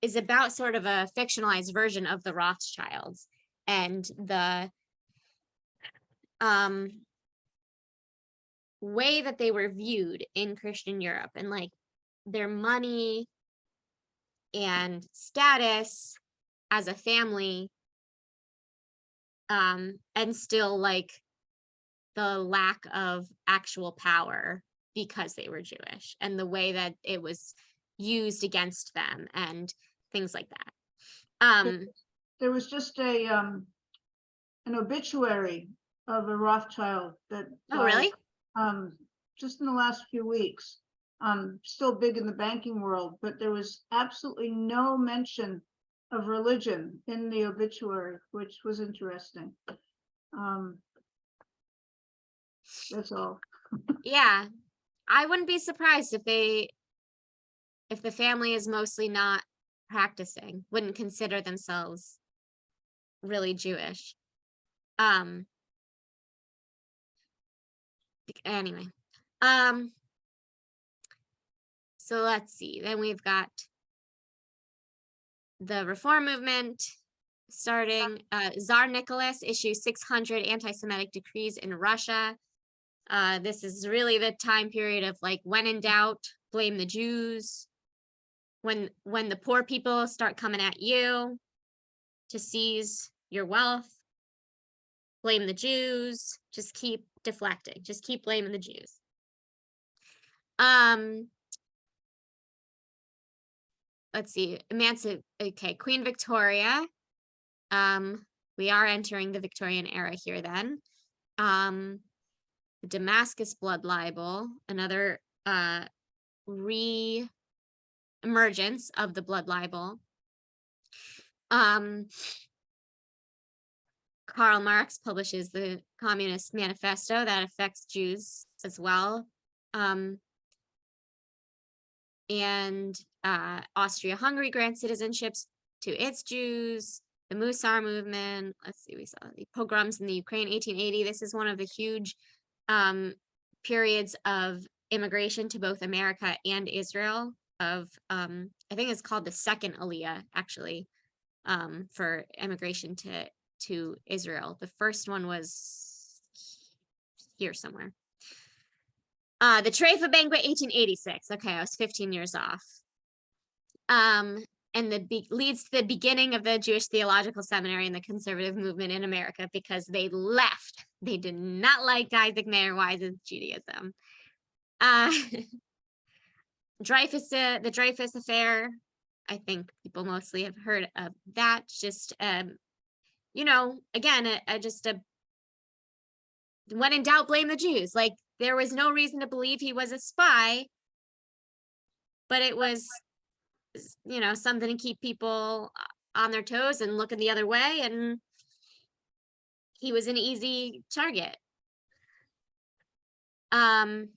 Speaker 1: is about sort of a fictionalized version of the Rothschilds and the way that they were viewed in Christian Europe, and like their money and status as a family, and still like the lack of actual power because they were Jewish, and the way that it was used against them and things like that.
Speaker 2: There was just an obituary of a Rothschild that
Speaker 1: Oh, really?
Speaker 2: just in the last few weeks. Still big in the banking world, but there was absolutely no mention of religion in the obituary, which was interesting. That's all.
Speaker 1: Yeah, I wouldn't be surprised if the family is mostly not practicing, wouldn't consider themselves really Jewish. Anyway, so let's see. Then we've got the reform movement starting. Tsar Nicholas issues 600 anti-Semitic decrees in Russia. This is really the time period of like, when in doubt, blame the Jews. When the poor people start coming at you to seize your wealth. blame the Jews, just keep deflecting, just keep blaming the Jews. Let's see, okay, Queen Victoria. We are entering the Victorian era here then. The Damascus blood libel, another re-emergence of the blood libel. Karl Marx publishes the Communist Manifesto that affects Jews as well. And Austria-Hungary grants citizenships to its Jews. The Musar movement, let's see, we saw the pogroms in the Ukraine, 1880. This is one of the huge periods of immigration to both America and Israel of, I think it's called the second Aliyah, actually, for immigration to Israel. The first one was here somewhere. The TREFA banquet, 1886. Okay, I was 15 years off. And leads to the beginning of the Jewish Theological Seminary and the conservative movement in America because they left. They did not like Isaac Mayer Wise's Judaism. The Dreyfus Affair, I think people mostly have heard of that. Just, you know, again, when in doubt, blame the Jews. Like, there was no reason to believe he was a spy, but it was, you know, something to keep people on their toes and looking the other way, and he was an easy target. The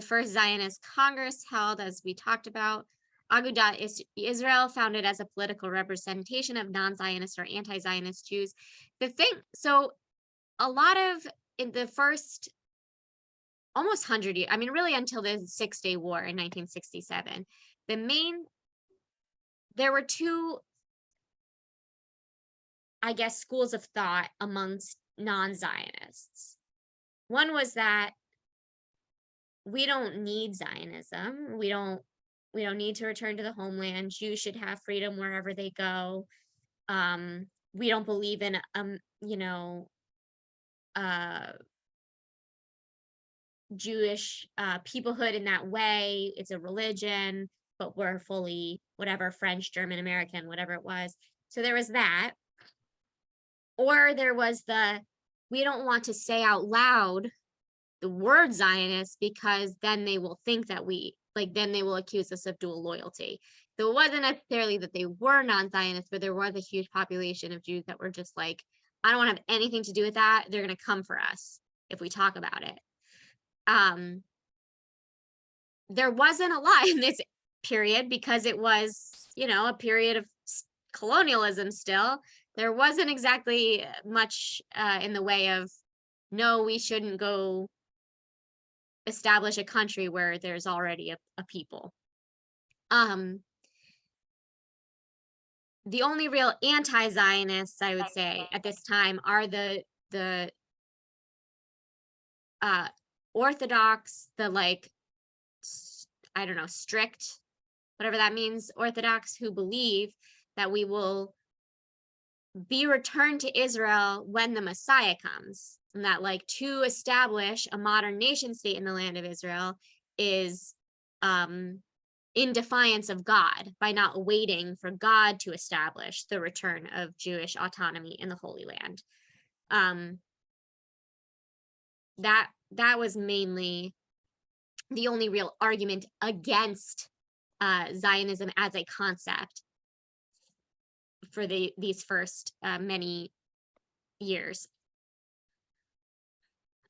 Speaker 1: first Zionist Congress held, as we talked about, Agudat Israel, founded as a political representation of non-Zionist or anti-Zionist Jews. So a lot of, in the first almost 100 years, I mean, really until the 6-Day War in 1967, there were two, I guess, schools of thought amongst non-Zionists. One was that we don't need Zionism. We don't need to return to the homeland. Jews should have freedom wherever they go. We don't believe in, you know, Jewish peoplehood in that way. It's a religion, but we're fully whatever, French, German, American, whatever it was. So there was that. Or there was we don't want to say out loud the word Zionist because then they will think that then they will accuse us of dual loyalty. So it wasn't necessarily that they were non-Zionists, but there was a huge population of Jews that were just like, I don't want to have anything to do with that. They're going to come for us if we talk about it. There wasn't a lot in this period because it was, you know, a period of colonialism still. There wasn't exactly much in the way of, no, we shouldn't go establish a country where there's already a people. The only real anti-Zionists, I would say, at this time are the Orthodox, I don't know, strict, whatever that means, Orthodox, who believe that we will be returned to Israel when the Messiah comes, and that like to establish a modern nation state in the land of Israel is in defiance of God by not waiting for God to establish the return of Jewish autonomy in the Holy Land. That was mainly the only real argument against Zionism as a concept for these first many years.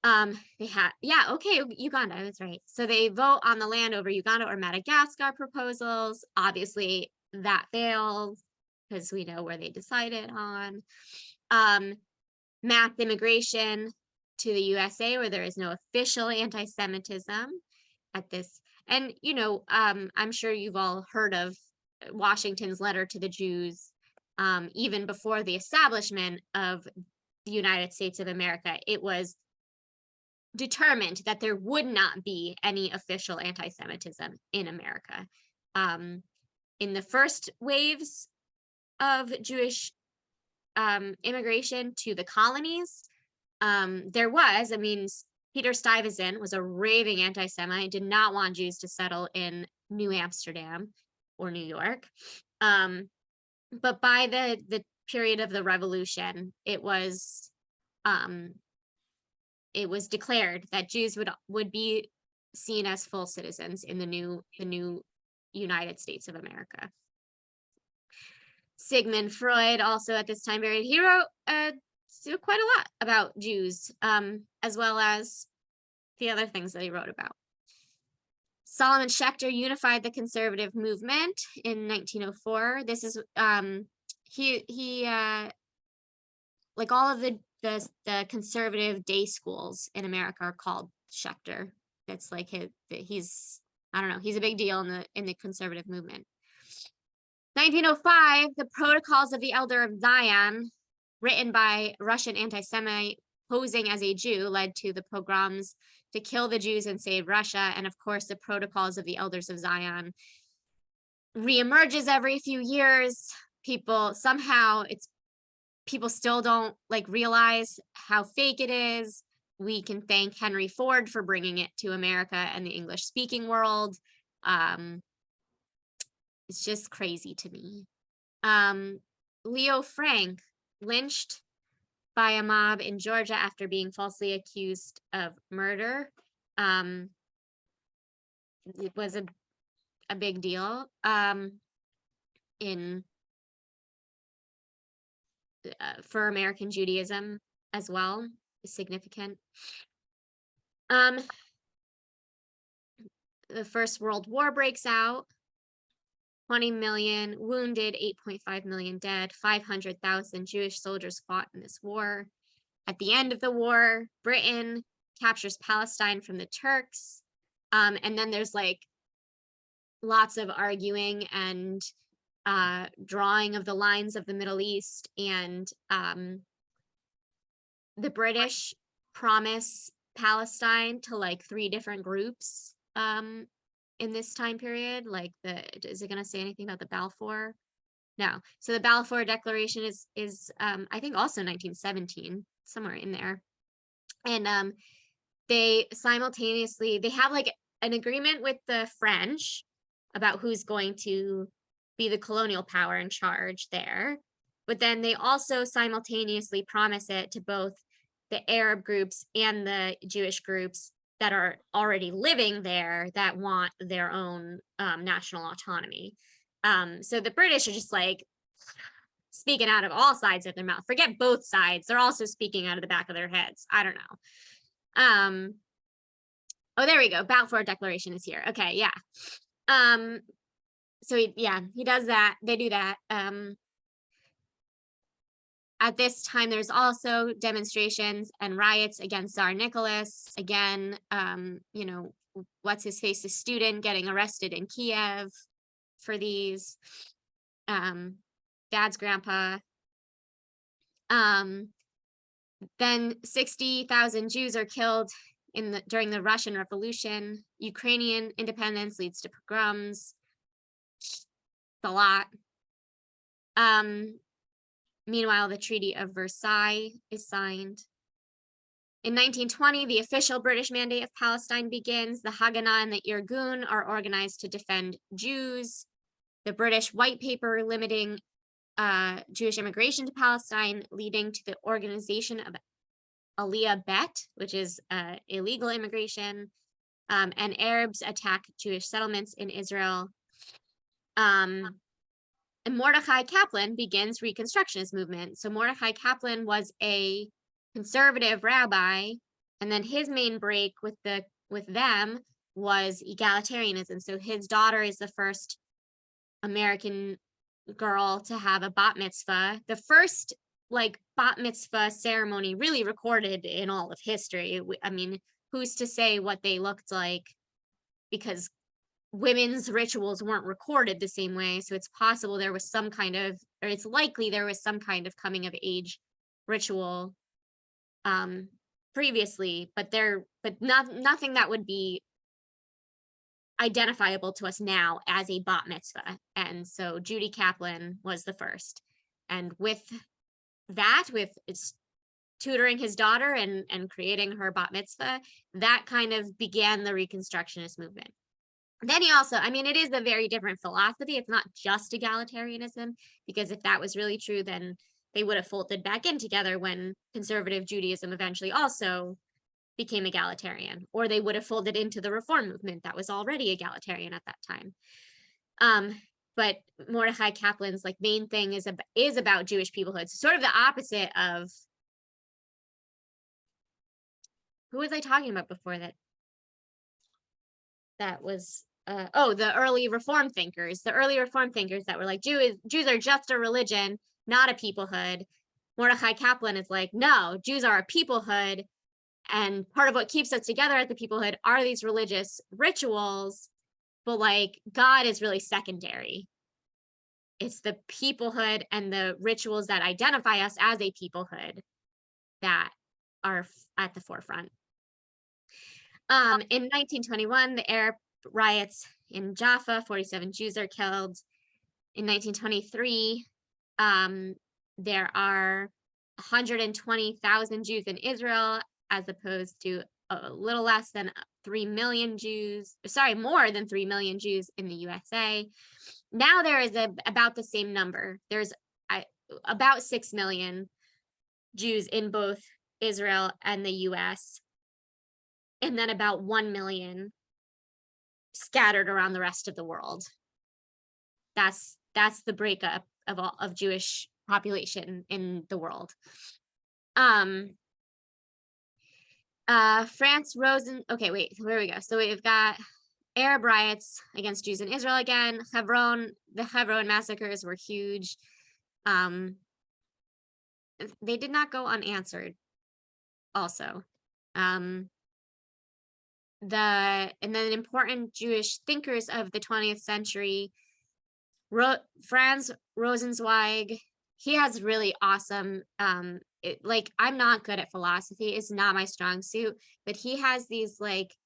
Speaker 1: They had, yeah, okay, Uganda, I was right. So they vote on the land over Uganda or Madagascar proposals. Obviously, that failed because we know where they decided on. Mass immigration to the USA, where there is no official anti-Semitism at this. And, you know, I'm sure you've all heard of Washington's letter to the Jews, even before the establishment of the United States of America. It was determined that there would not be any official anti-Semitism in America. In the first waves of Jewish immigration to the colonies, there was, I mean, Peter Stuyvesant was a raving anti-Semite, did not want Jews to settle in New Amsterdam or New York. But by the period of the Revolution, it was declared that Jews would be seen as full citizens in the new United States of America. Sigmund Freud also at this time period, he wrote quite a lot about Jews, as well as the other things that he wrote about. Solomon Schechter unified the conservative movement in 1904. This is he like all of the conservative day schools in America are called Schechter. That's like he's I don't know, he's a big deal in the conservative movement. 1905, the Protocols of the Elder of Zion, written by Russian anti-Semite posing as a Jew, led to the pogroms to kill the Jews and save Russia. And of course, the Protocols of the Elders of Zion reemerges every few years. People still don't like realize how fake it is. We can thank Henry Ford for bringing it to America and the English speaking world. It's just crazy to me. Leo Frank, lynched by a mob in Georgia after being falsely accused of murder. It was a big deal for American Judaism as well, significant. The First World War breaks out. 20 million wounded, 8.5 million dead, 500,000 Jewish soldiers fought in this war. At the end of the war, Britain captures Palestine from the Turks. And then there's like lots of arguing and drawing of the lines of the Middle East. And the British promise Palestine to like 3 different groups in this time period. Like is it going to say anything about the Balfour? No. So the Balfour Declaration is I think also 1917, somewhere in there. And they have like an agreement with the French about who's going to be the colonial power in charge there. But then they also simultaneously promise it to both the Arab groups and the Jewish groups that are already living there that want their own national autonomy. So the British are just like speaking out of all sides of their mouth. Forget both sides. They're also speaking out of the back of their heads. I don't know. Oh, there we go. Balfour Declaration is here. Okay, yeah. So he does that. They do that. At this time, there's also demonstrations and riots against Tsar Nicholas. Again, what's his face, a student getting arrested in Kiev for these. Dad's grandpa. Then 60,000 Jews are killed during the Russian Revolution. Ukrainian independence leads to pogroms. It's a lot. Meanwhile, the Treaty of Versailles is signed. In 1920, the official British Mandate of Palestine begins. The Haganah and the Irgun are organized to defend Jews. The British White Paper limiting Jewish immigration to Palestine, leading to the organization of Aliyah Bet, which is illegal immigration, and Arabs attack Jewish settlements in Israel. And Mordechai Kaplan begins Reconstructionist Movement. So Mordechai Kaplan was a conservative rabbi, and then his main break with them was egalitarianism. So his daughter is the first American girl to have a bat mitzvah, the first like bat mitzvah ceremony really recorded in all of history. I mean, who's to say what they looked like, because women's rituals weren't recorded the same way. So it's possible there was some kind of, or it's likely there was some kind of coming of age ritual previously, but nothing that would be identifiable to us now as a bat mitzvah. And so Judy Kaplan was the first. And with that with tutoring his daughter and creating her bat mitzvah, that kind of began the Reconstructionist movement. Then he also, I mean, it is a very different philosophy. It's not just egalitarianism, because if that was really true, then they would have folded back in together when conservative Judaism eventually also became egalitarian, or they would have folded into the Reform movement that was already egalitarian at that time. But Mordechai Kaplan's like main thing is about Jewish peoplehood, so sort of the opposite of, who was I talking about before that was the early Reform thinkers, that were like, Jews are just a religion, not a peoplehood. Mordechai Kaplan is like, no, Jews are a peoplehood, and part of what keeps us together as the peoplehood are these religious rituals, but like God is really secondary. It's the peoplehood and the rituals that identify us as a peoplehood that are at the forefront. In 1921, the Arab riots in Jaffa, 47 Jews are killed. In 1923, there are 120,000 Jews in Israel, as opposed to a little less than 3 million Jews, sorry, more than 3 million Jews in the USA. Now there is about the same number. There's about 6 million Jews in both Israel and the US, and then about 1 million scattered around the rest of the world. That's the breakup of Jewish population in the world. Okay, wait, here we go. So we've got Arab riots against Jews in Israel again. The Hebron massacres were huge. They did not go unanswered also. And then important Jewish thinkers of the 20th century, Franz Rosenzweig, he has really awesome, like, I'm not good at philosophy, it's not my strong suit, but he has these like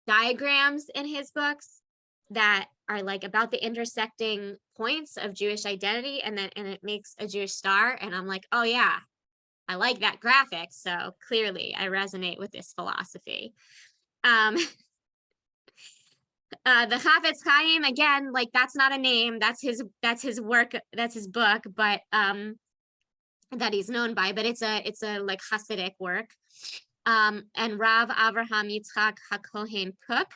Speaker 1: diagrams in his books that are like about the intersecting points of Jewish identity, and it makes a Jewish star, and I'm like, oh yeah, I like that graphic, so clearly I resonate with this philosophy. The Chafetz Chaim, again, like, that's not a name, that's his work, that's his book, but that he's known by, but it's a like Hasidic work. And Rav Avraham Yitzchak HaKohen Kook,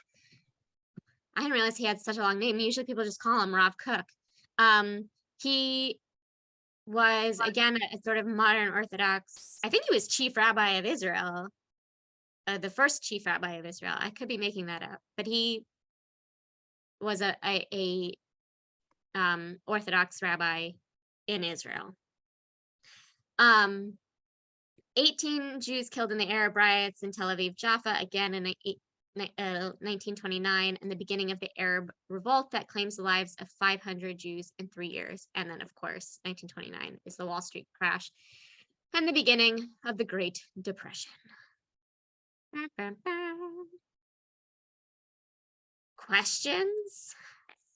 Speaker 1: I didn't realize he had such a long name. Usually people just call him Rav Kook. He was, again, a sort of modern Orthodox, I think he was chief rabbi of Israel, the first chief rabbi of Israel. I could be making that up, but he was a Orthodox rabbi in Israel. 18 Jews killed in the Arab riots in Tel Aviv, Jaffa, again in 1929, and the beginning of the Arab revolt that claims the lives of 500 Jews in 3 years. And then, of course, 1929 is the Wall Street crash and the beginning of the Great Depression. Questions?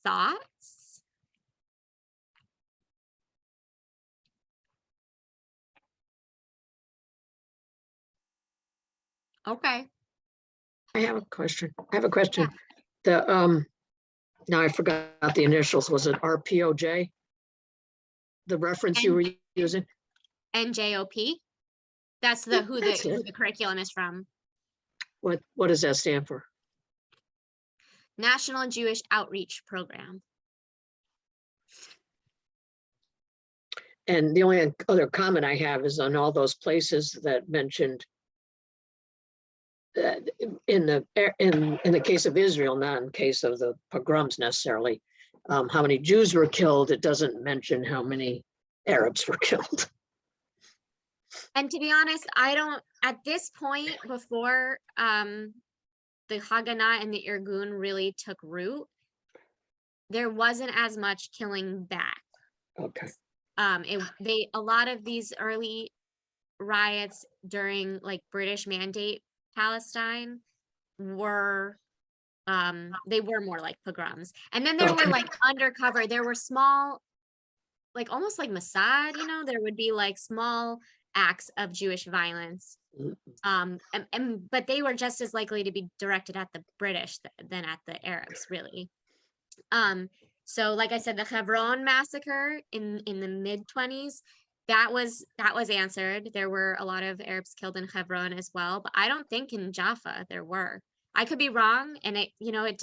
Speaker 1: Thoughts? Okay.
Speaker 3: I have a question. The now I forgot the initials. Was it RPOJ? The reference you were using?
Speaker 1: NJOP. That's who the curriculum is from.
Speaker 3: What does that stand for?
Speaker 1: National Jewish Outreach Program.
Speaker 3: And the only other comment I have is on all those places that mentioned in the case of Israel, not in case of the pogroms necessarily, how many Jews were killed. It doesn't mention how many Arabs were killed.
Speaker 1: And to be honest, I don't, at this point, before the Haganah and the Irgun really took root, there wasn't as much killing back.
Speaker 3: Okay.
Speaker 1: A lot of these early riots during like British Mandate Palestine were they were more like pogroms, and then there were like undercover, there were small like almost like Mossad, there would be like small acts of Jewish violence. But they were just as likely to be directed at the British than at the Arabs, really. So like I said, the Hebron massacre in the mid-20s, that was answered. There were a lot of Arabs killed in Hebron as well, but I don't think in Jaffa there were. I could be wrong, and it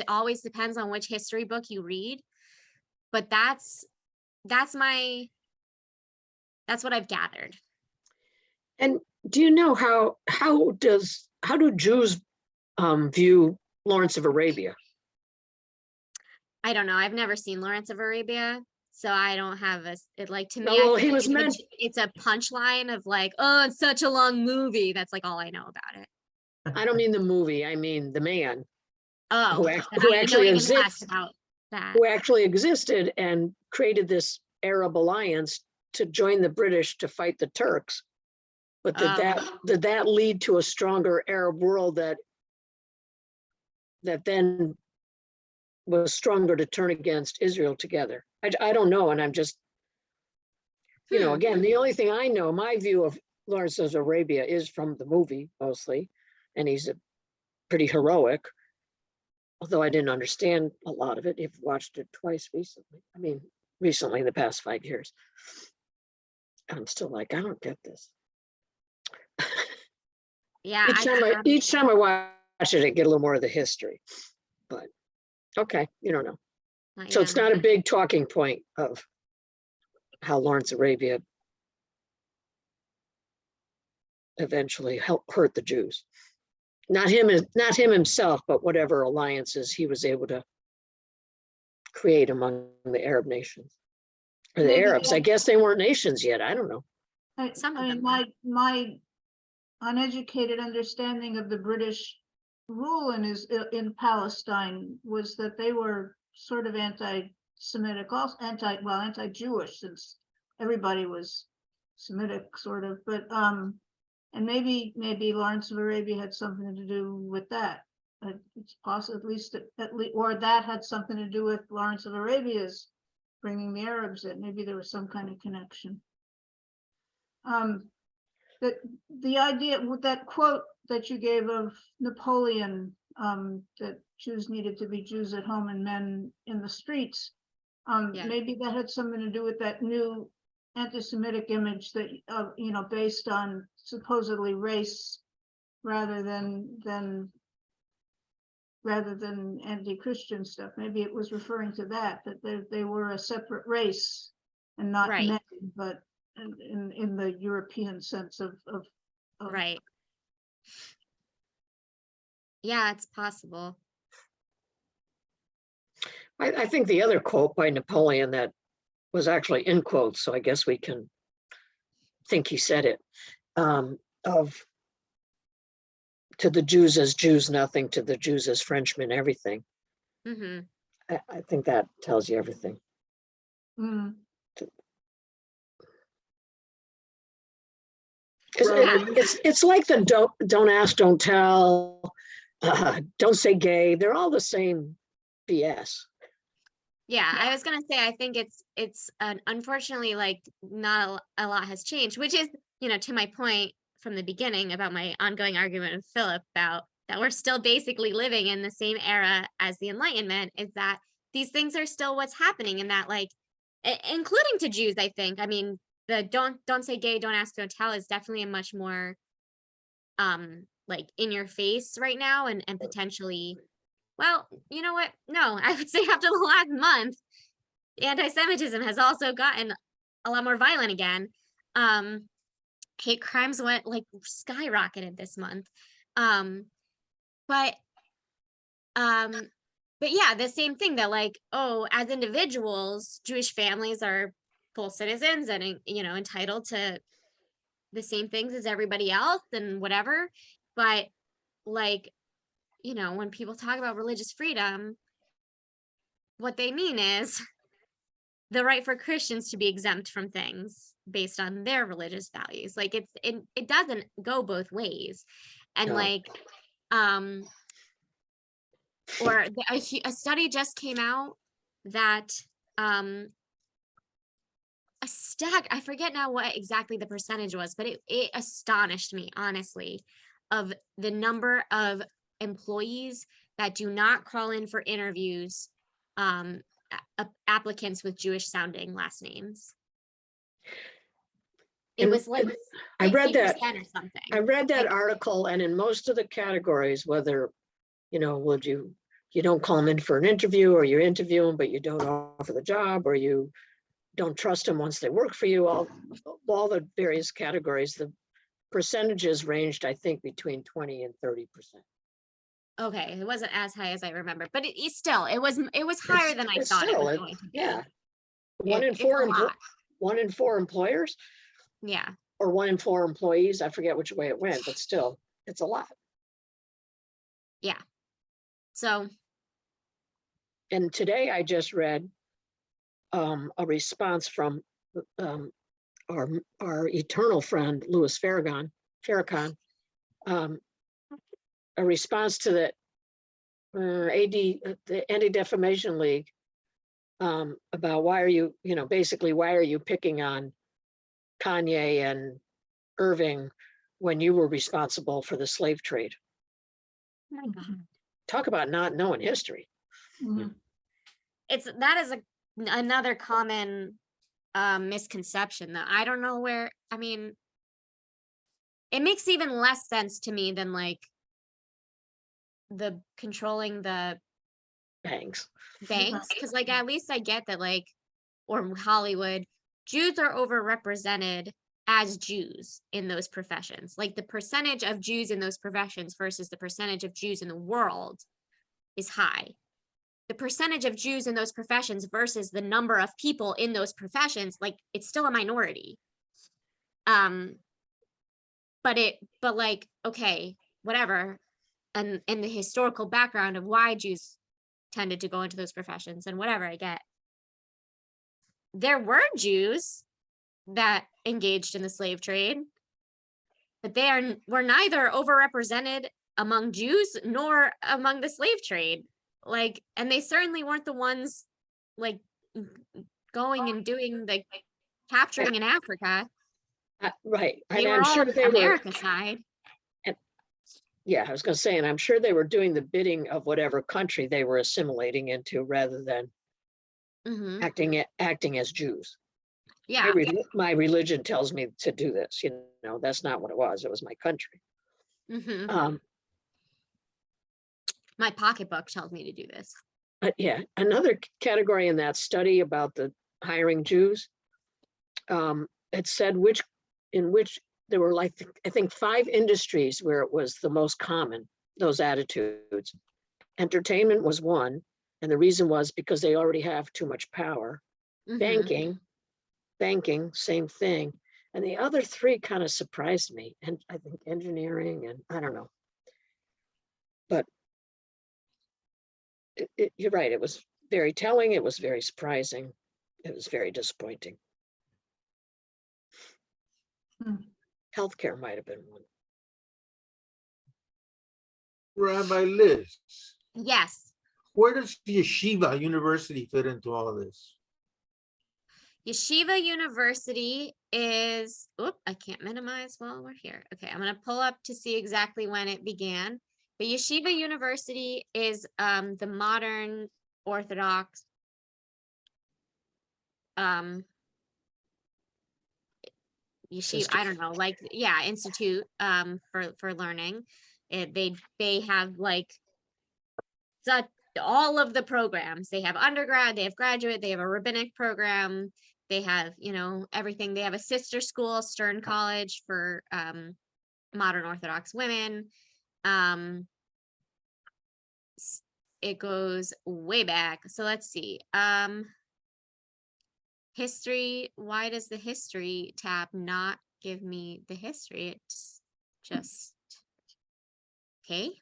Speaker 1: always depends on which history book you read, but that's what I've gathered.
Speaker 3: And do you know how do Jews view Lawrence of Arabia?
Speaker 1: I don't know. I've never seen Lawrence of Arabia, so I don't have to me.
Speaker 3: No, well,
Speaker 1: I feel
Speaker 3: he was
Speaker 1: like
Speaker 3: meant.
Speaker 1: it's a punchline of like, oh, it's such a long movie. That's like all I know about it.
Speaker 3: I don't mean the movie. I mean the man
Speaker 1: Oh,
Speaker 3: who
Speaker 1: I
Speaker 3: actually
Speaker 1: know
Speaker 3: exists,
Speaker 1: about that.
Speaker 3: who actually existed and created this Arab alliance to join the British to fight the Turks. But did that lead to a stronger Arab world that then was stronger to turn against Israel together? I don't know, and I'm just, again, the only thing I know, my view of Lawrence of Arabia is from the movie mostly, and he's a pretty heroic, although I didn't understand a lot of it. I've watched it twice recently. I mean, recently in the past 5 years. I'm still like, I don't get this.
Speaker 1: Yeah.
Speaker 3: Each time I watch it, I get a little more of the history. But okay, you don't know. So it's not a big talking point of how Lawrence of Arabia eventually hurt the Jews. Not him himself, but whatever alliances he was able to create among the Arab nations. Or the Arabs. I guess they weren't nations yet. I don't know.
Speaker 2: My uneducated understanding of the British rule in Palestine was that they were sort of anti-Semitic, also anti-Jewish, since everybody was Semitic, sort of. But and maybe Lawrence of Arabia had something to do with that. It's possible, at least, or that had something to do with Lawrence of Arabia's bringing the Arabs in. Maybe there was some kind of connection. That the idea with that quote that you gave of Napoleon, that Jews needed to be Jews at home and men in the streets, maybe that had something to do with that new anti-Semitic image that based on supposedly race rather than anti-Christian stuff. Maybe it was referring to that they were a separate race and not men, but in the European sense of
Speaker 1: right. Yeah, it's possible.
Speaker 3: I think the other quote by Napoleon that was actually in quotes, so I guess we can think he said it, of to the Jews as Jews, nothing, to the Jews as Frenchmen, everything.
Speaker 1: Mm-hmm.
Speaker 3: I think that tells you everything.
Speaker 2: Mm.
Speaker 3: It's like the don't ask, don't tell, don't say gay. They're all the same BS.
Speaker 1: Yeah, I was gonna say, I think it's unfortunately, like, not a lot has changed, which is, to my point from the beginning about my ongoing argument with Philip about that we're still basically living in the same era as the Enlightenment, is that these things are still what's happening, and that, like, including to Jews, I think. I mean, the don't say gay, don't ask, don't tell is definitely a much more like in your face right now, and potentially, well, you know what? No, I would say after the last month, anti-Semitism has also gotten a lot more violent again. Hate crimes went like skyrocketed this month. But yeah, the same thing that, like, oh, as individuals, Jewish families are full citizens and, entitled to the same things as everybody else and whatever. But, like, when people talk about religious freedom, what they mean is the right for Christians to be exempt from things based on their religious values. Like, it doesn't go both ways. And no. Or a study just came out that a stack, I forget now what exactly the percentage was, but it astonished me, honestly, of the number of employees that do not call in for interviews, applicants with Jewish sounding last names. It
Speaker 3: And-
Speaker 1: was like
Speaker 3: and I read that.
Speaker 1: 50% or something.
Speaker 3: I read that
Speaker 1: Like,
Speaker 3: article, and in most of the categories, whether, would you don't call them in for an interview, or you interview them, but you don't offer the job, or you don't trust them once they work for you, all the various categories, the percentages ranged, I think, between 20 and 30%.
Speaker 1: okay, it wasn't as high as I remember, but it was higher than I thought it was going to be.
Speaker 3: Yeah.
Speaker 1: It's a lot.
Speaker 3: 1 in 4 employers,
Speaker 1: Yeah.
Speaker 3: or 1 in 4 employees. I forget which way it went, but still, it's a lot.
Speaker 1: Yeah. So,
Speaker 3: And today I just read a response from our eternal friend, Louis Farrakhan, a response to the the Anti-Defamation League, about why are you, basically, why are you picking on Kanye and Irving when you were responsible for the slave trade?
Speaker 1: oh my God.
Speaker 3: Talk about not knowing history.
Speaker 2: Mhm.
Speaker 1: That is another common misconception that I don't know where, I mean, it makes even less sense to me than like the controlling the
Speaker 3: Banks.
Speaker 1: banks, because like at least I get that, like, or Hollywood, Jews are overrepresented as Jews in those professions. Like the percentage of Jews in those professions versus the percentage of Jews in the world is high. The percentage of Jews in those professions versus the number of people in those professions, like it's still a minority. But like, okay, whatever. And the historical background of why Jews tended to go into those professions and whatever, I get. There were Jews that engaged in the slave trade, but were neither overrepresented among Jews nor among the slave trade. Like, and they certainly weren't the ones like going and doing the capturing in Africa.
Speaker 3: Right.
Speaker 1: They
Speaker 3: And
Speaker 1: were
Speaker 3: I'm
Speaker 1: all
Speaker 3: sure they were.
Speaker 1: America side.
Speaker 3: Yeah, I was going to say, and I'm sure they were doing the bidding of whatever country they were assimilating into, rather than
Speaker 1: Hmm.
Speaker 3: acting as Jews.
Speaker 1: Yeah.
Speaker 3: My religion tells me to do this. That's not what it was. It was my country.
Speaker 1: Hmm. My pocketbook tells me to do this.
Speaker 3: But yeah, another category in that study about the hiring Jews, it said in which there were, like, I think 5 industries where it was the most common, those attitudes. Entertainment was one, and the reason was because they already have too much power.
Speaker 1: Mhm.
Speaker 3: Banking, same thing. And the other 3 kind of surprised me. And I think engineering, and I don't know. But you're right, it was very telling, it was very surprising, it was very disappointing.
Speaker 2: Hmm.
Speaker 3: Healthcare might have been one.
Speaker 4: Rabbi Lizz,
Speaker 1: Yes.
Speaker 4: where does yeshiva university fit into all of this?
Speaker 1: Yeshiva University is, I can't minimize while we're here. Okay, I'm going to pull up to see exactly when it began. But Yeshiva University is the modern Orthodox yeshiva, I don't know, like, yeah, institute for learning. They have like all of the programs. They have undergrad, they have graduate, they have a rabbinic program, they have, everything. They have a sister school, Stern College, for modern Orthodox women. It goes way back. So let's see. History. Why does the history tab not give me the history? It's just okay.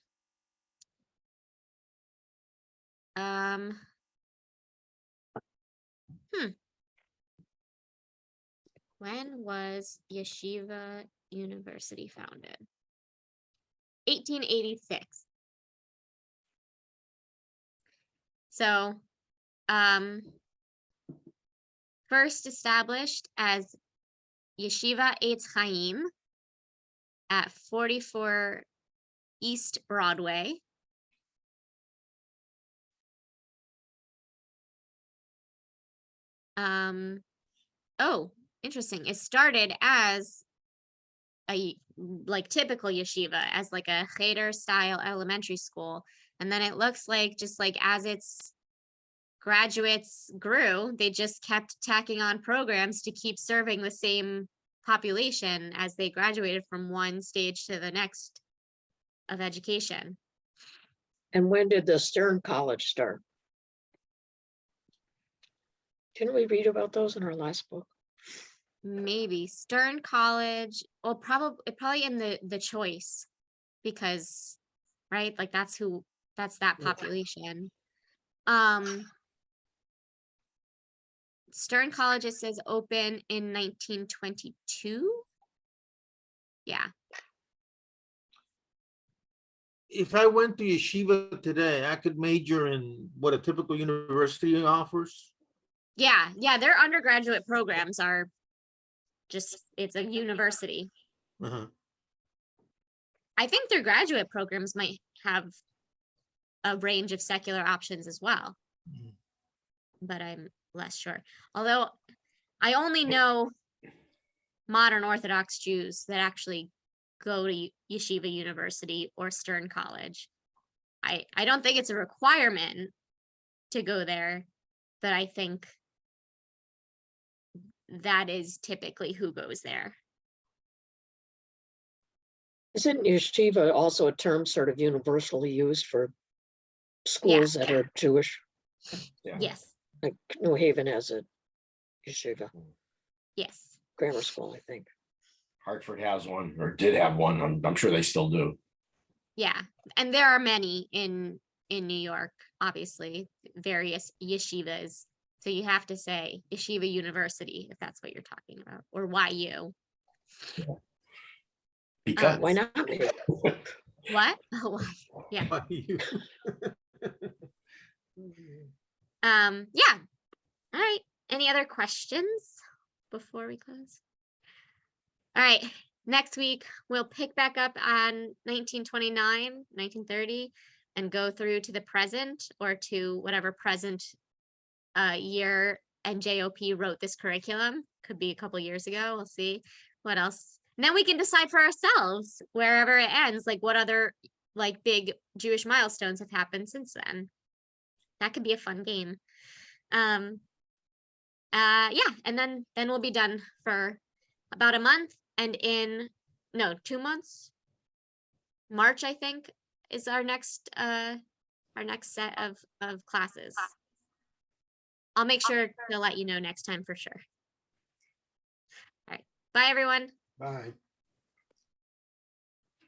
Speaker 1: When was Yeshiva University founded? 1886. So, first established as Yeshiva Eitz Chaim at 44 East Broadway. Oh, interesting. It started as a like typical yeshiva, as like a cheder style elementary school. And then it looks like just like as its graduates grew, they just kept tacking on programs to keep serving the same population as they graduated from one stage to the next of education.
Speaker 3: And when did the Stern College start? Didn't we read about those in our last book?
Speaker 1: Maybe Stern College, well, probably in the choice, because right, like that's that population. Stern College, it says open in 1922. Yeah.
Speaker 4: If I went to yeshiva today, I could major in what a typical university offers.
Speaker 1: Yeah, their undergraduate programs are just, it's a university.
Speaker 4: Uh-huh.
Speaker 1: I think their graduate programs might have a range of secular options as well,
Speaker 4: Mhm.
Speaker 1: but I'm less sure. Although I only know modern Orthodox Jews that actually go to Yeshiva University or Stern College. I don't think it's a requirement to go there, but I think that is typically who goes there.
Speaker 3: Isn't yeshiva also a term sort of universally used for schools that are Jewish?
Speaker 5: Yeah.
Speaker 1: Yes,
Speaker 3: Like New Haven has a yeshiva
Speaker 1: yes.
Speaker 3: grammar school, I think.
Speaker 5: Hartford has one, or did have one. I'm sure they still do.
Speaker 1: Yeah, and there are many in New York, obviously, various yeshivas. So you have to say Yeshiva University if that's what you're talking about, or YU.
Speaker 5: Because
Speaker 3: Why not?
Speaker 1: What? Oh, why? Yeah.
Speaker 4: Why you-
Speaker 1: Yeah. All right. Any other questions before we close? All right. Next week, we'll pick back up on 1929, 1930, and go through to the present, or to whatever present year NJOP wrote this curriculum. Could be a couple years ago. We'll see what else. And then we can decide for ourselves wherever it ends, like what other like big Jewish milestones have happened since then. That could be a fun game. Yeah, and then we'll be done for about a month, and in 2 months, March, I think, is our next set of classes. I'll make sure to let you know next time for sure. All right, bye everyone.
Speaker 4: Bye.